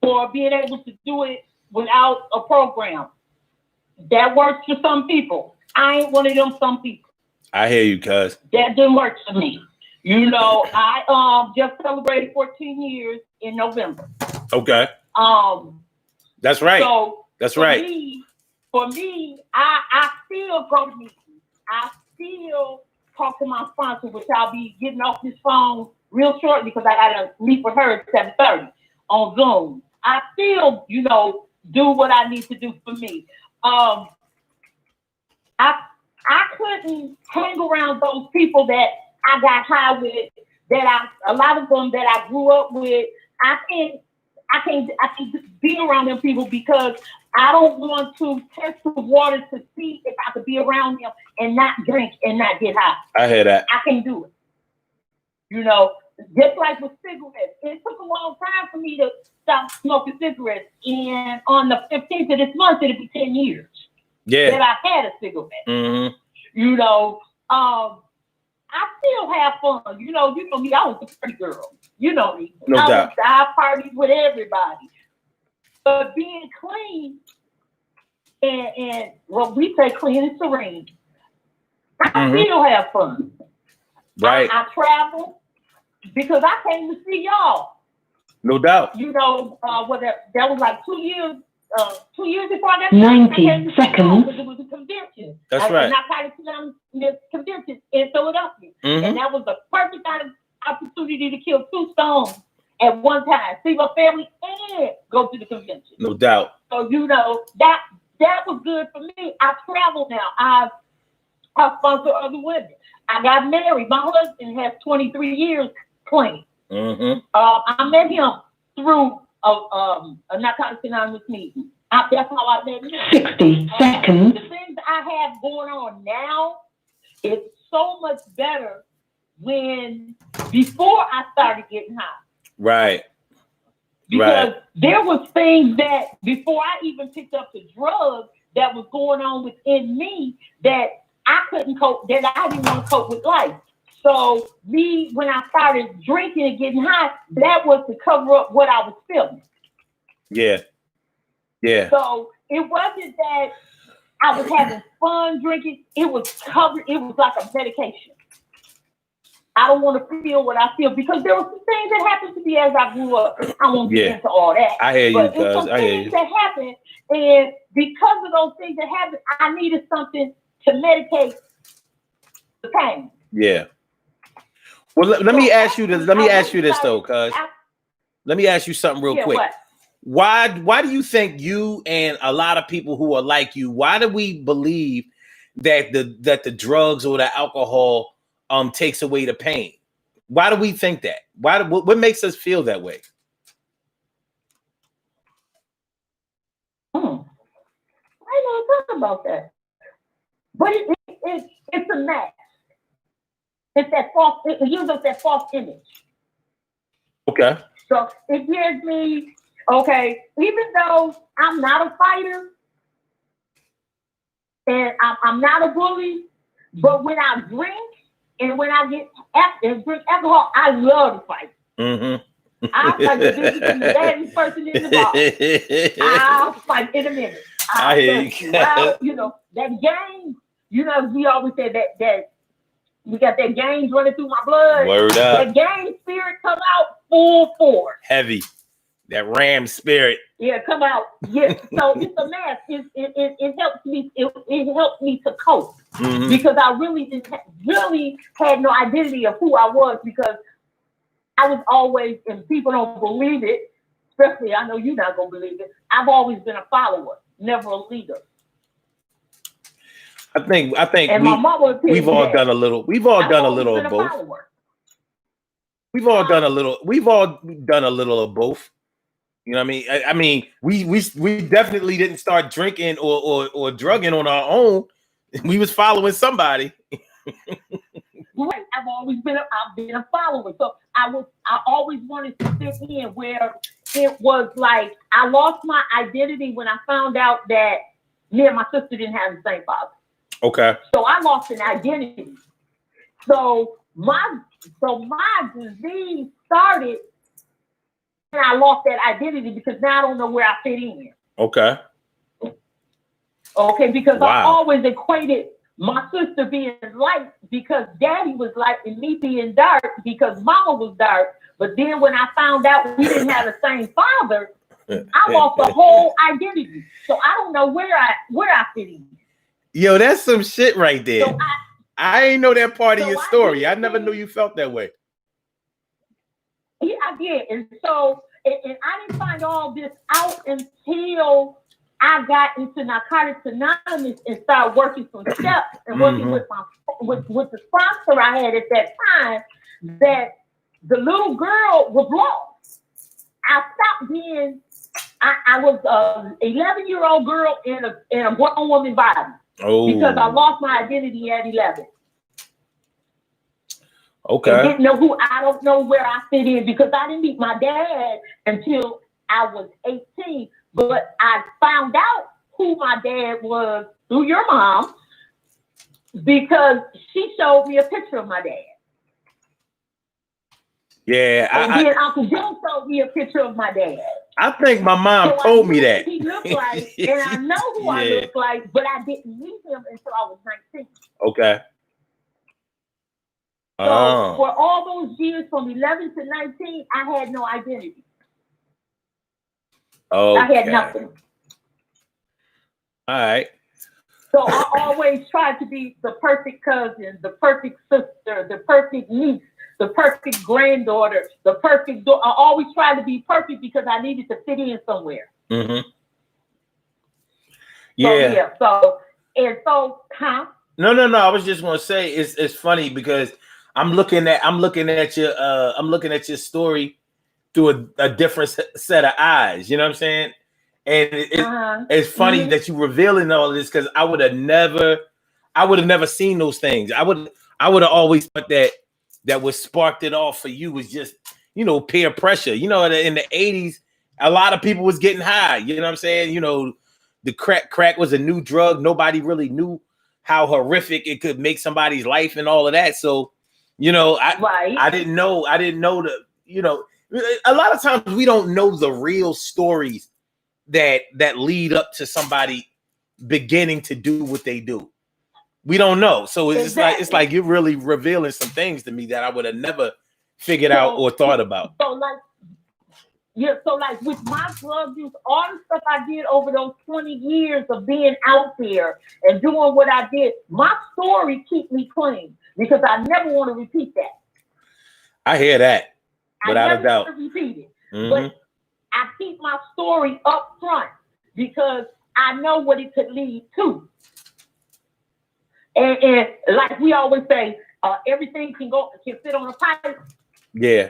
for being able to do it without a program. That works for some people. I ain't one of them some people.
I hear you, cuz.
That didn't work for me. I just celebrated 14 years in November.
Okay. That's right.
So
that's right.
For me, I still go to meetings. I still talk to my sponsor, which I'll be getting off this phone real shortly because I gotta meet with her at 7:30 on Zoom. I still, do what I need to do for me. I couldn't hang around those people that I got high with, a lot of them that I grew up with. I can't be around them people because I don't want to test the water to see if I could be around them and not drink and not get high.
I hear that.
I can't do it. Just like with cigarettes, it took a long time for me to stop smoking cigarettes. And on the 15th of this month, it'll be 10 years that I had a cigarette.
Mm-hmm.
I still have fun. You know me, I was a pretty girl. You know me.
No doubt.
I partied with everybody. But being clean and what we say clean and serene, I still have fun.
Right.
I travel because I came to see y'all.
No doubt.
That was like 2 years. 2 years before I got
90 seconds.
It was a convention.
That's right.
This convention in Philadelphia, and that was the perfect kind of opportunity to kill two stones at one time. See my family and go to the convention.
No doubt.
So that was good for me. I travel now. I sponsor other women. I got married. My husband has 23 years clean.
Mm-hmm.
I met him through a Narcotics Anonymous meeting. That's how I met him.
60 seconds.
The things I have going on now is so much better before I started getting high.
Right.
Because there was things that before I even picked up the drugs that was going on within me that I couldn't cope, that I didn't want to cope with life. So when I started drinking and getting high, that was to cover up what I was feeling. Yeah. Yeah. So it wasn't that I was having fun drinking. It was covered. It was like a medication. I don't want to feel what I feel because there were some things that happened to me as I grew up. I won't get into all that.
I hear you,
but
cuz.
some things that happened, and because of those things that happened, I needed something to medicate the pain.
Yeah. Well, let me ask you this. Let me ask you this though, cuz. Let me ask you something real quick.
What?
Why do you think you and a lot of people who are like you, why do we believe that the drugs or the alcohol takes away the pain? Why do we think that? What makes us feel that way?
I don't talk about that. But it's a mask. It's that false. It gives us that false image. Okay. So it gives me, even though I'm not a fighter and I'm not a bully, but when I drink and when I drink alcohol, I love to fight. Mm-hmm. I'll fight the biggest, baddest person in the bar. I'll fight in a minute.
I hear you.
That game. We always say that we got that game running through my blood.
Word up.
That game spirit come out full force.
Heavy. That Ram spirit.
Yeah, come out. Yeah. So it's a mask. It helps me. It helps me to cope because I really had no identity of who I was because I was always, and people don't believe it, especially I know you're not gonna believe it. I've always been a follower. never a leader.
I think
And my mama
we've all done a little. We've all done a little of both. We've all done a little. We've all done a little of both. You know what I mean? I mean, we definitely didn't start drinking or drugging on our own. We was following somebody.
Right. I've been a follower. So I always wanted to fit in where it was like I lost my identity when I found out that me and my sister didn't have the same father.
Okay.
So I lost an identity. So my disease started and I lost that identity because now I don't know where I fit in.
Okay.
Okay, because
Wow.
I always equated my sister being light because daddy was light and me being dark because mama was dark. But then when I found out we didn't have the same father, I lost the whole identity. So I don't know where I fit in.
Yo, that's some shit right there.
So
I ain't know that part of your story. I never knew you felt that way.
Yeah, I did. And so, and I didn't find all this out until I got into Narcotics Anonymous and started working some steps and working with the sponsor I had at that time, that the little girl was lost. I stopped being, I was an 11-year-old girl in a grown woman body.
Oh.
Because I lost my identity at 11.
Okay.
And didn't know I don't know where I fit in because I didn't meet my dad until I was 18. But I found out who my dad was through your mom because she showed me a picture of my dad.
Yeah.
And then Uncle Joe showed me a picture of my dad.
I think my mom told me that.
He looked like, and I know who I look like, but I didn't meet him until I was 19.
Okay.
So for all those years, from 11 to 19, I had no identity.
Okay.
I had nothing.
All right.
So I always tried to be the perfect cousin, the perfect sister, the perfect niece, the perfect granddaughter, the perfect daughter. I always tried to be perfect because I needed to fit in somewhere.
Mm-hmm. Yeah.
So,
No. I was just gonna say it's funny because I'm looking at your story through a different set of eyes. You know what I'm saying? And it's funny that you revealing all this because I would have never seen those things. I would have always thought that what sparked it off for you was just, peer pressure. In the 80s, a lot of people was getting high. You know what I'm saying? The crack was a new drug. Nobody really knew how horrific it could make somebody's life and all of that. So, I didn't know a lot of times we don't know the real stories that lead up to somebody beginning to do what they do. We don't know. So it's like you're really revealing some things to me that I would have never figured out or thought about.
So like with my drug use, all the stuff I did over those 20 years of being out there and doing what I did, my story keep me clean because I never want to repeat that.
I hear that, without a doubt.
I never want to repeat it. But I keep my story up front because I know what it could lead to. And like we always say, everything can fit on a pipe.
Yeah.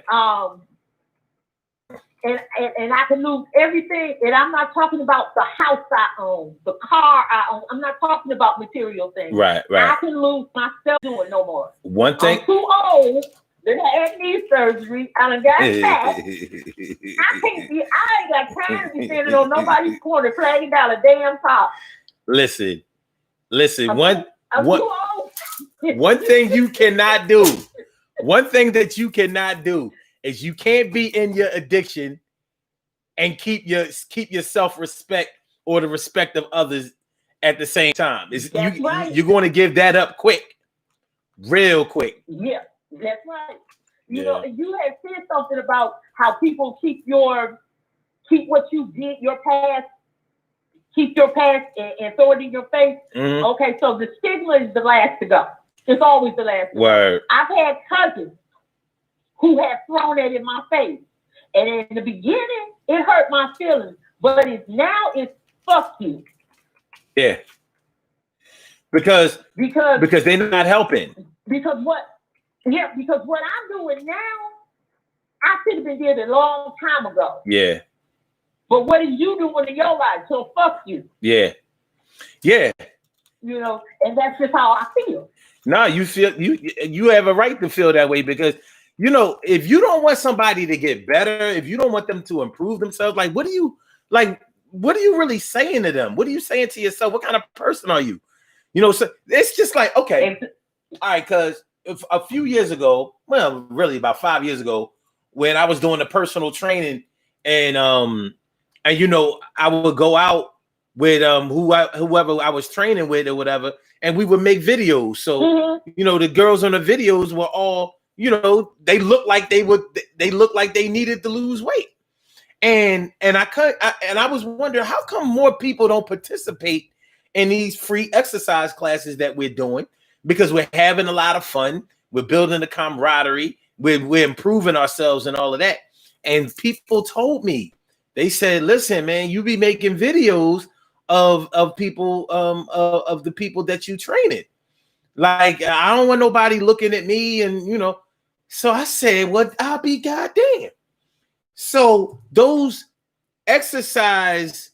And I can lose everything. And I'm not talking about the house I own, the car I own. I'm not talking about material things.
Right.
I can lose myself doing no more.
One thing.
I'm too old. Then I had knee surgery. I done got fat. I ain't got time to be standing on nobody's corner flagging down a damn top.
Listen.
I'm too old.
One thing you cannot do. One thing that you cannot do is you can't be in your addiction and keep your self-respect or the respect of others at the same time.
Right.
You're going to give that up quick, real quick.
Yeah, that's right. You know, you had said something about how people keep what you did, keep your past and throw it in your face.
Mm-hmm.
Okay, so the stigma is the last to go. It's always the last to go.
Word.
I've had cousins who have thrown it in my face. And in the beginning, it hurt my feelings. But now it's fuck you.
Yeah. Because they're not helping.
Because what I'm doing now, I should have been did a long time ago.
Yeah.
But what is you doing in your life? So fuck you.
Yeah. Yeah.
You know, and that's just how I feel.
No, you have a right to feel that way because you know, if you don't want somebody to get better, if you don't want them to improve themselves, like what are you really saying to them? What are you saying to yourself? What kind of person are you? You know, so it's just like, okay, all right, because a few years ago, well, really about 5 years ago, when I was doing the personal training and you know, I would go out with whoever I was training with or whatever, and we would make videos. So you know, the girls on the videos were all, you know, they looked like they needed to lose weight. And I was wondering how come more people don't participate in these free exercise classes that we're doing, because we're having a lot of fun, we're building the camaraderie, we're improving ourselves and all of that. And people told me, they said, listen, man, you be making videos of people of the people that you training. Like, I don't want nobody looking at me, and you know. So I said, well, I'll be goddamn. So those exercise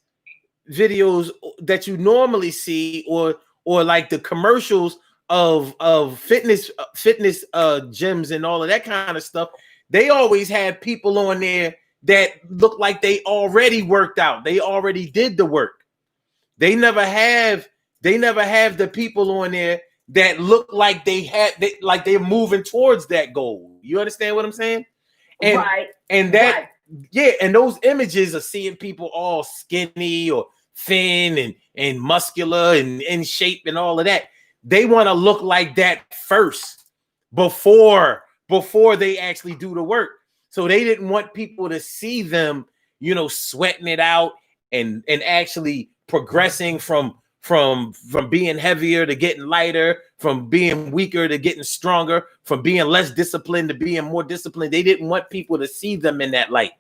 videos that you normally see, or like the commercials of fitness gyms and all of that kind of stuff, they always have people on there that look like they already worked out. They already did the work. They never have the people on there that look like they're moving towards that goal. You understand what I'm saying? And
right.
And that right. Yeah, and those images of seeing people all skinny or thin and muscular and in shape and all of that, they want to look like that first before they actually do the work. So they didn't want people to see them, you know, sweating it out and actually progressing from being heavier to getting lighter, from being weaker to getting stronger, from being less disciplined to being more disciplined. They didn't want people to see them in that light.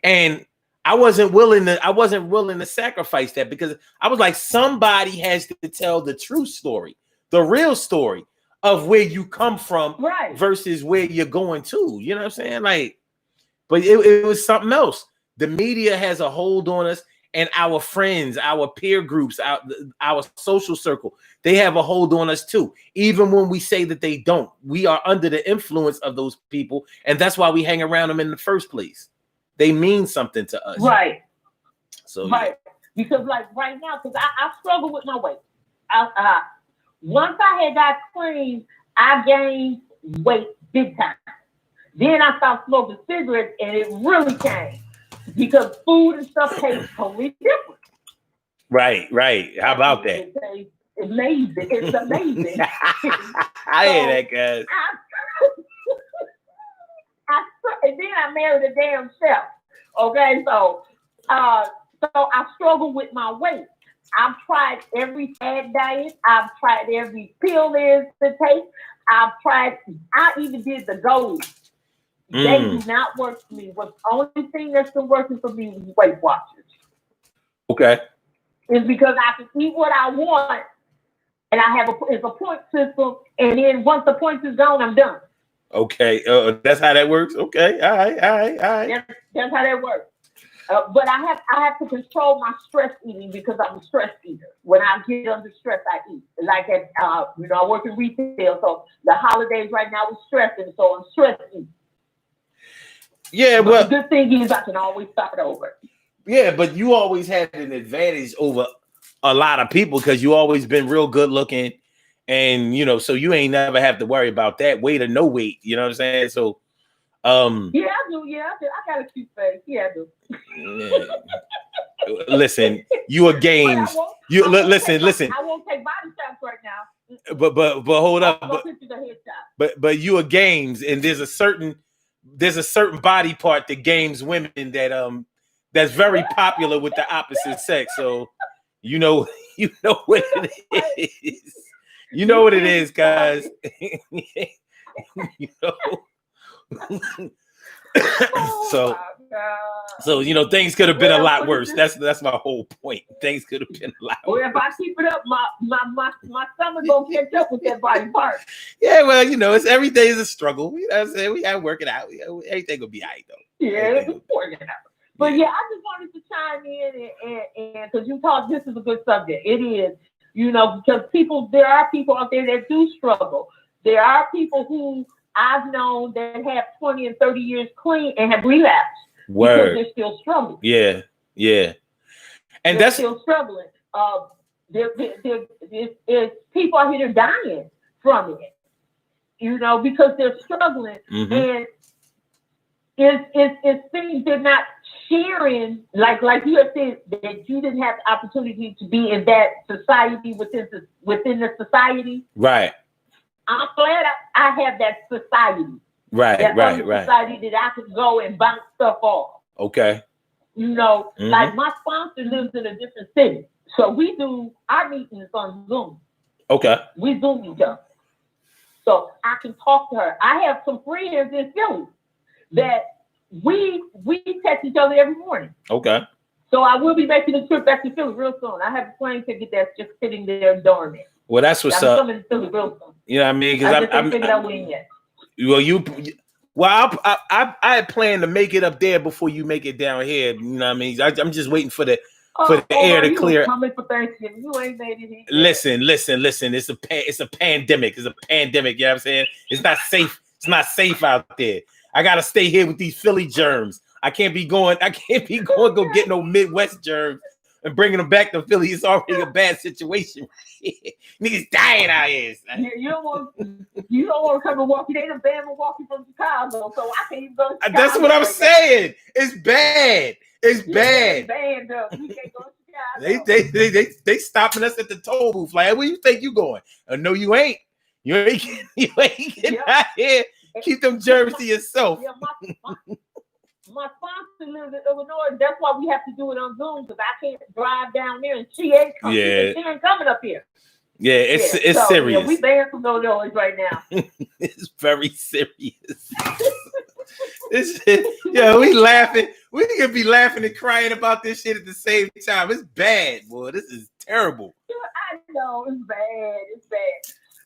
And I wasn't willing to sacrifice that, because I was like, somebody has to tell the true story, the real story of where you come from, right, versus where you're going to. You know what I'm saying? Like, but it was something else. The media has a hold on us, and our friends, our peer groups, our social circle, they have a hold on us too. Even when we say that they don't, we are under the influence of those people, and that's why we hang around them in the first place. They mean something to us.
Right.
So
right. Yeah. Because like right now, because I struggle with my weight. Once I had got clean, I gained weight big time. Then I stopped smoking cigarettes, and it really came. Because food and stuff tastes totally different.
Right. How about that?
It tastes amazing. It's amazing.
I hear that, guys.
And then I married a damn chef. Okay, so I struggle with my weight. I've tried every fad diet. I've tried every pill there is to take. I even did the goalies. They do not work for me. What's the only thing that's been working for me is Weight Watchers. Okay. It's because I can eat what I want, and I have it's a point system, and then once the point is gone, I'm done.
Okay, that's how that works. Okay, all right.
That's how that works. But I have to control my stress eating, because I'm a stress eater. When I get under stress, I eat. Like I work in retail, so the holidays right now is stressing, so I'm stress eating.
Yeah,
but the good thing is I can always start over.
Yeah, but you always had an advantage over a lot of people, because you always been real good looking. And, you know, so you ain't never have to worry about that weight or no weight. You know what I'm saying? So,
yeah, I do. Yeah, I do. I got a cute face. Yeah, I
do. Listen, you are games. Listen.
I won't take body shots right now.
But hold up. But you are games, and there's a certain body part that games women that's very popular with the opposite sex. So, you know what it is. You know what it is, guys. So you know, things could have been a lot worse. That's my whole point. things could have been a lot.
Or if I keep it up, my stomach gonna catch up with that body part.
Yeah, well, it's every day is a struggle. You know what I'm saying? We gotta work it out. Everything will be all right, though.
Yeah, it's working out. But yeah, I just wanted to chime in and because you thought this is a good subject. It is, because there are people out there that do struggle. There are people who I've known that have 20 and 30 years clean and have relapsed.
Word.
Because they're still struggling.
Yeah. And
they're still struggling. There's people out here dying from it, because they're struggling. And it's things they're not sharing, like you have said, that you didn't have the opportunity to be in that society within the society.
Right.
I'm glad I have that society.
Right.
Society that I could go and bounce stuff off.
Okay.
Like my sponsor lives in a different city, so we do our meetings on Zoom.
Okay.
We Zoom each other, so I can talk to her. I have some friends in Philly that we text each other every morning.
Okay.
So I will be making a trip back to Philly real soon. I have a plane ticket that's just sitting there dormant.
Well, that's what's
I'm
up.
coming to Philly real soon.
You know what I mean? Because
I haven't figured out when yet.
I had planned to make it up there before you make it down here. You know what I mean? I'm just waiting for the air to clear.
Coming for Thanksgiving. You ain't made it here.
Listen. It's a pandemic. It's a pandemic. You know what I'm saying? It's not safe. It's not safe out there. I gotta stay here with these Philly germs. I can't be going go get no Midwest germs and bringing them back to Philly. It's already a bad situation. Niggas dying out here.
You don't want to come to Milwaukee. They done banned Milwaukee from Chicago, so I can't even go to Chicago.
That's what I'm saying. It's bad. It's bad.
Banned up. We can't go to Chicago.
They stopping us at the toll booth. Like, where you think you going? No, you ain't. You ain't getting out here. Keep them germs to yourself.
Yeah, my sponsor lives in Illinois. That's why we have to do it on Zoom, because I can't drive down there and she ain't coming. She ain't coming up here.
Yeah, it's serious.
Yeah, we banned from Illinois right now.
It's very serious. We laughing. We can be laughing and crying about this shit at the same time. It's bad, boy. This is terrible.
I know it's bad. It's bad.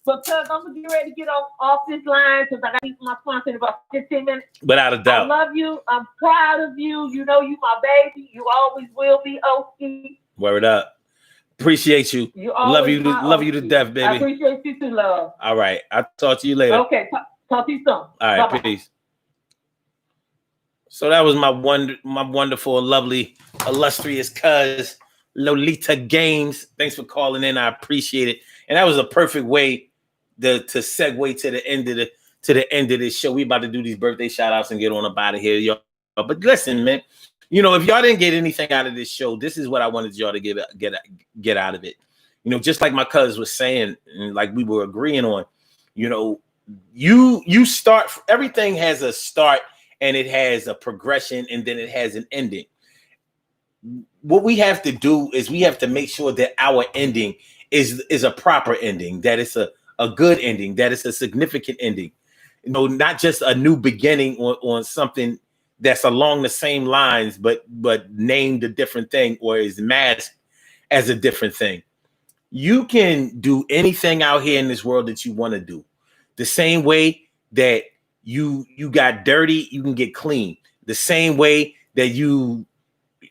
Because I'm gonna get ready to get off this line because I got to eat my sponsor in about 15 minutes.
Without a doubt.
I love you. I'm proud of you. You know you my baby. You always will be, Oski.
Word up. Appreciate you. Love you to death, baby.
I appreciate you too, love.
All right. I'll talk to you later.
Okay. Talk to you soon.
All right.
Bye-bye.
Peace. So that was my wonderful, lovely, illustrious cuz Lolita Games. Thanks for calling in. I appreciate it. And that was a perfect way to segue to the end of this show. We about to do these birthday shout outs and get on up out of here, y'all. But listen, man, if y'all didn't get anything out of this show, this is what I wanted y'all to get out of it. Just like my cuz was saying, and like we were agreeing on, you start, everything has a start and it has a progression and then it has an ending. What we have to do is we have to make sure that our ending is a proper ending, that it's a good ending, that it's a significant ending, not just a new beginning on something that's along the same lines, but named a different thing or is masked as a different thing. You can do anything out here in this world that you want to do. The same way that you got dirty, you can get clean. The same way that you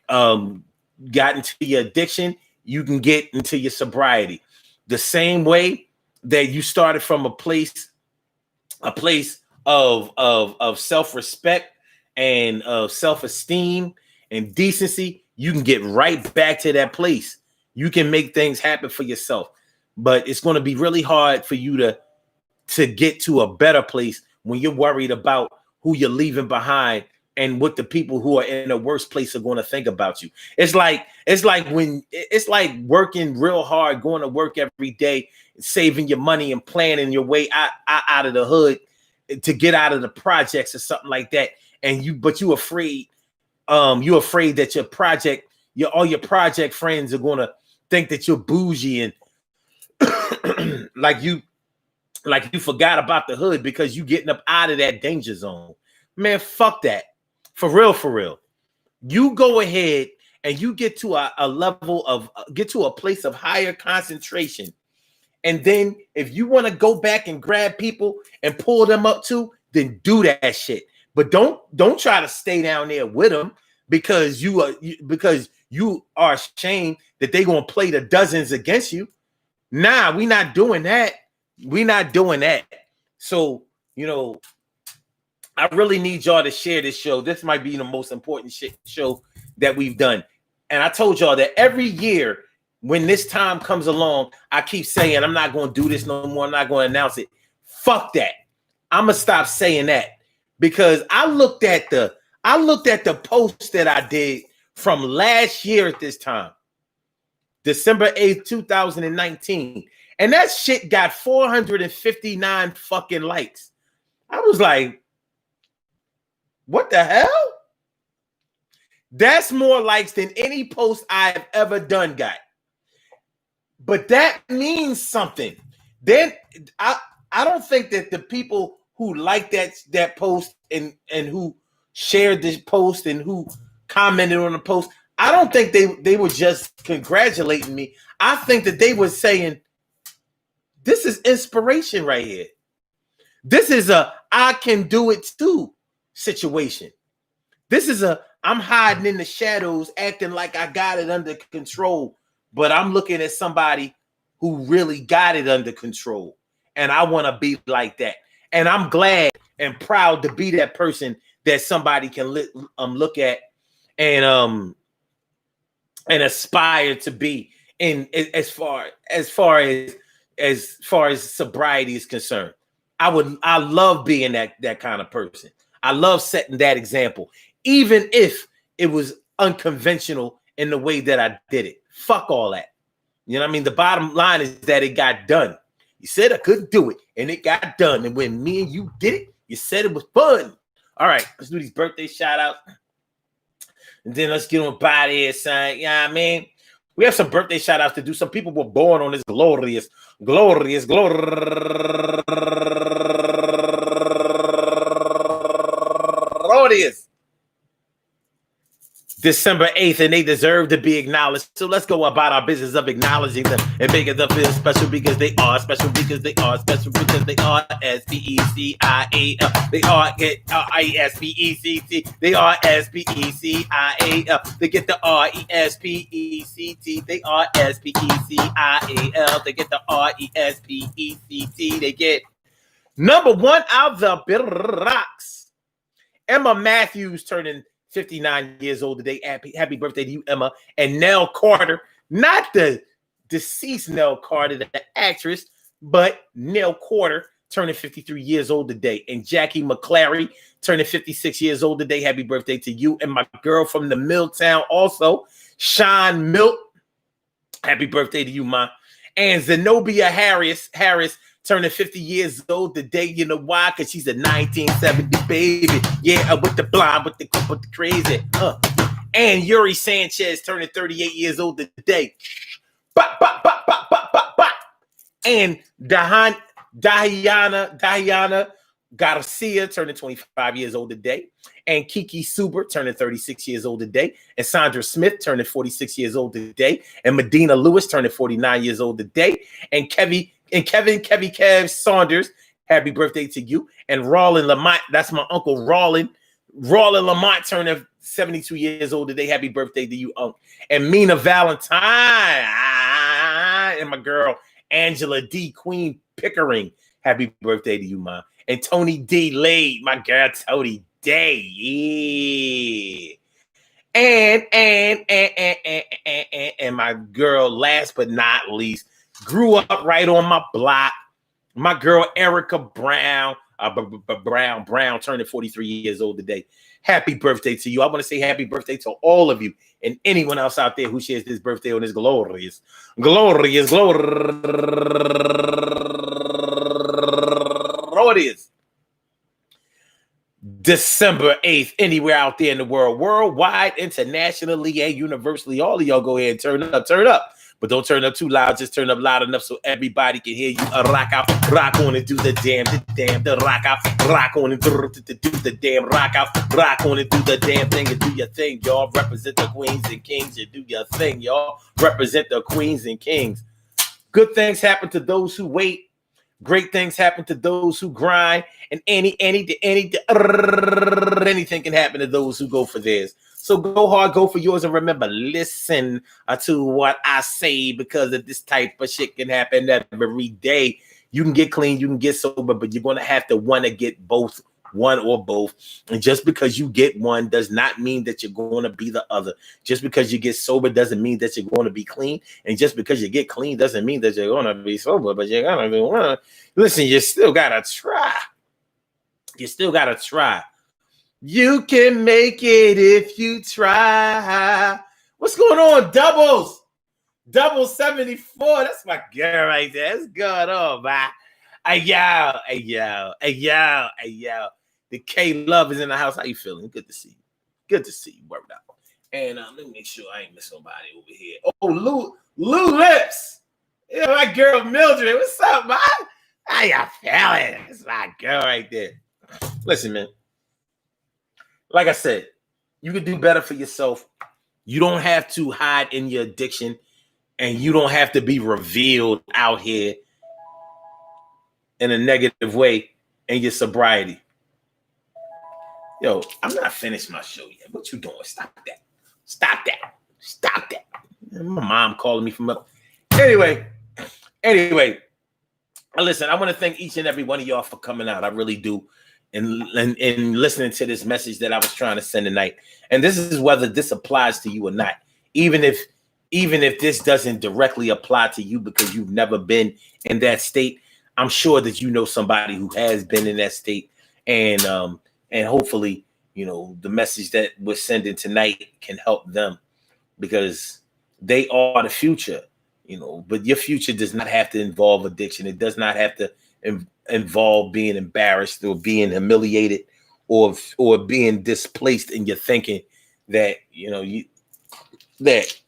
got into your addiction, you can get into your sobriety. The same way that you started from a place of self-respect and of self-esteem and decency, you can get right back to that place. You can make things happen for yourself, but it's going to be really hard for you to get to a better place when you're worried about who you're leaving behind and what the people who are in a worse place are going to think about you. It's like working real hard, going to work every day, saving your money and planning your way out of the hood to get out of the projects or something like that. But you're afraid that all your project friends are going to think that you're bougie and like you forgot about the hood because you getting up out of that danger zone. Man, fuck that. For real. You go ahead and you get to a level of, get to a place of higher concentration. And then if you want to go back and grab people and pull them up too, then do that shit. But don't try to stay down there with them because you are ashamed that they're gonna play the dozens against you. Nah, we not doing that. We not doing that. So, you know, I really need y'all to share this show. This might be the most important show that we've done. And I told y'all that every year when this time comes along, I keep saying I'm not going to do this no more. I'm not going to announce it. Fuck that. I'm going to stop saying that because I looked at the post that I did from last year at this time, December 8th, 2019. And that shit got 459 fucking likes. I was like, what the hell? That's more likes than any post I've ever done, guy. But that means something. Then I don't think that the people who like that post and who shared this post and who commented on the post, I don't think they were just congratulating me. I think that they were saying, this is inspiration right here. This is a I can do it too situation. This is a I'm hiding in the shadows, acting like I got it under control, but I'm looking at somebody who really got it under control, and I want to be like that. And I'm glad and proud to be that person that somebody can look at and aspire to be in as far as sobriety is concerned. I love being that kind of person. I love setting that example, even if it was unconventional in the way that I did it. Fuck all that. You know what I mean? The bottom line is that it got done. You said I couldn't do it, and it got done. And when me and you did it, you said it was fun. All right, let's do these birthday shout outs. And then let's get on by there, son. Yeah, I mean, we have some birthday shout outs to do. Some people were born on this glorious December 8th, and they deserve to be acknowledged. So let's go about our business of acknowledging them and making them feel special because they are special because they are special because they are S-P-E-C-I-A-L. They are R-E-S-P-E-C-T. They are S-P-E-C-I-A-L. They get the R-E-S-P-E-C-T. They are S-P-E-C-I-A-L. They get the R-E-S-P-E-C-T. They get number one out the rocks. Emma Matthews turning 59 years old today. Happy birthday to you, Emma. And Nell Carter, not the deceased Nell Carter, the actress, but Nell Carter turning 53 years old today. And Jackie McClary turning 56 years old today. Happy birthday to you. And my girl from the Milltown also, Sean Milt. Happy birthday to you, ma. And Zenobia Harris turning 50 years old today. You know why? Because she's a 1970 baby. Yeah, with the blonde, with the crazy. And Yuri Sanchez turning 38 years old today. Bop, bop, bop, bop, bop, bop, bop. And Diana Garcia turning 25 years old today. And Kiki Suber turning 36 years old today. And Sandra Smith turning 46 years old today. And Medina Lewis turning 49 years old today. And Kevin Saunders, happy birthday to you. And Roland Lamont, that's my uncle Roland Lamont turning 72 years old today. Happy birthday to you, uncle. And Mina Valentine and my girl Angela D. Queen Pickering, happy birthday to you, ma. And Tony D. Lade, my girl Tony D. Yeah. And my girl, last but not least, grew up right on my block. My girl Erica Brown, Brown turning 43 years old today. Happy birthday to you. I want to say happy birthday to all of you and anyone else out there who shares this birthday on this glorious December 8th, anywhere out there in the world, worldwide, internationally, and universally. All of y'all go ahead and turn up. But don't turn up too loud. Just turn up loud enough so everybody can hear you. Rock out, rock on and do the damn, the rock out, rock on and do the damn, rock out, rock on and do the damn thing and do your thing, y'all. Represent the queens and kings. You do your thing, y'all. Represent the queens and kings. Good things happen to those who wait. Great things happen to those who grind. And anything can happen to those who go for theirs. So go hard, go for yours, and remember, listen to what I say, because of this type of shit can happen every day. You can get clean, you can get sober, but you're going to have to want to get both, one or both. And just because you get one does not mean that you're going to be the other. Just because you get sober doesn't mean that you're going to be clean. And just because you get clean doesn't mean that you're going to be sober, but you're going to be one. Listen, you still got to try. You still got to try. You can make it if you try. What's going on, Doubles? Double 74. That's my girl right there. What's going on, man? Hey, yo. The K Love is in the house. How you feeling? Good to see you. Good to see you. Worked out. And let me make sure I ain't miss nobody over here. Oh, Lou Lips. Yeah, my girl Mildred. What's up, man? How you feeling? That's my girl right there. Listen, man. Like I said, you can do better for yourself. You don't have to hide in your addiction, and you don't have to be revealed out here in a negative way in your sobriety. Yo, I'm not finished my show yet. What you doing? Stop that. My mom calling me from up. Anyway, listen, I want to thank each and every one of y'all for coming out. I really do. And listening to this message that I was trying to send tonight. And this is whether this applies to you or not. Even if this doesn't directly apply to you because you've never been in that state, I'm sure that you know somebody who has been in that state. And hopefully, the message that we're sending tonight can help them, because they are the future, but your future does not have to involve addiction. It does not have to involve being embarrassed or being humiliated or being displaced in your thinking that that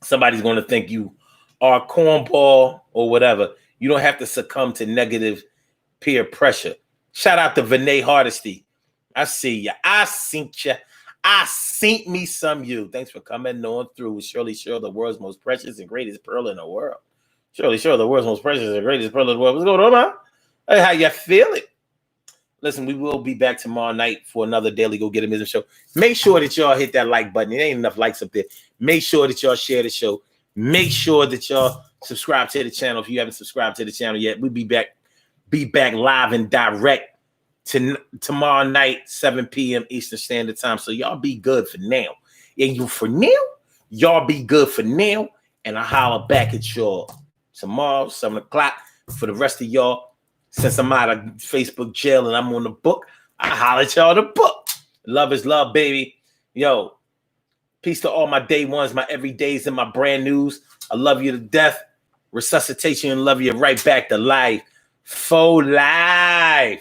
somebody's going to think you are a cornball or whatever. You don't have to succumb to negative peer pressure. Shout out to Vinay Hardesty. I see ya. I seen me some you. Thanks for coming on through. With Shirley Shirl, the world's most precious and greatest pearl in the world. Shirley Shirl, the world's most precious and greatest pearl in the world. What's going on, man? Hey, how you feeling? Listen, we will be back tomorrow night for another Daily Go Get It show. Make sure that y'all hit that like button. It ain't enough likes up there. Make sure that y'all share the show. Make sure that y'all subscribe to the channel if you haven't subscribed to the channel yet. We'll be back live and direct tomorrow night, 7 p.m. Eastern Standard Time. So y'all be good for now. And y'all be good for now. And I'll holler back at y'all tomorrow, 7 o'clock. For the rest of y'all, since I'm out of Facebook jail and I'm on the book, I holler at y'all the book. Love is love, baby. Yo, peace to all my day ones, my everydays, and my brand news. I love you to death. Resuscitation and love you right back to life. Faux live.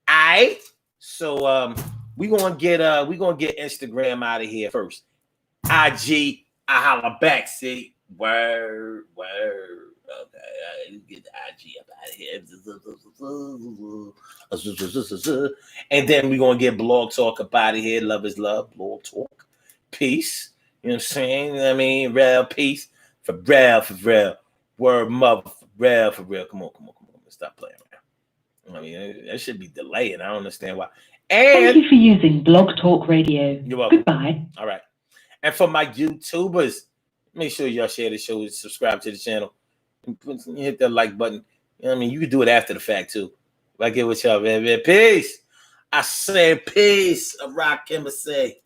Alright. So we gonna get Instagram out of here first. IG, I holler back. See, word. Okay, get the IG up out of here. And then we're gonna get Blog Talk up out of here. Love is love, Blog Talk. Peace. You know what I'm saying? I mean, real peace. For real. Word mother, for real. Come on. Stop playing around. I mean, that should be delaying. I don't understand why. And
thank you for using Blog Talk Radio.
You're welcome.
Goodbye.
All right. And for my YouTubers, make sure y'all share the show, subscribe to the channel, and hit that like button. You know what I mean? You can do it after the fact too. Like it with y'all, man. Peace. I say peace. A rock him say.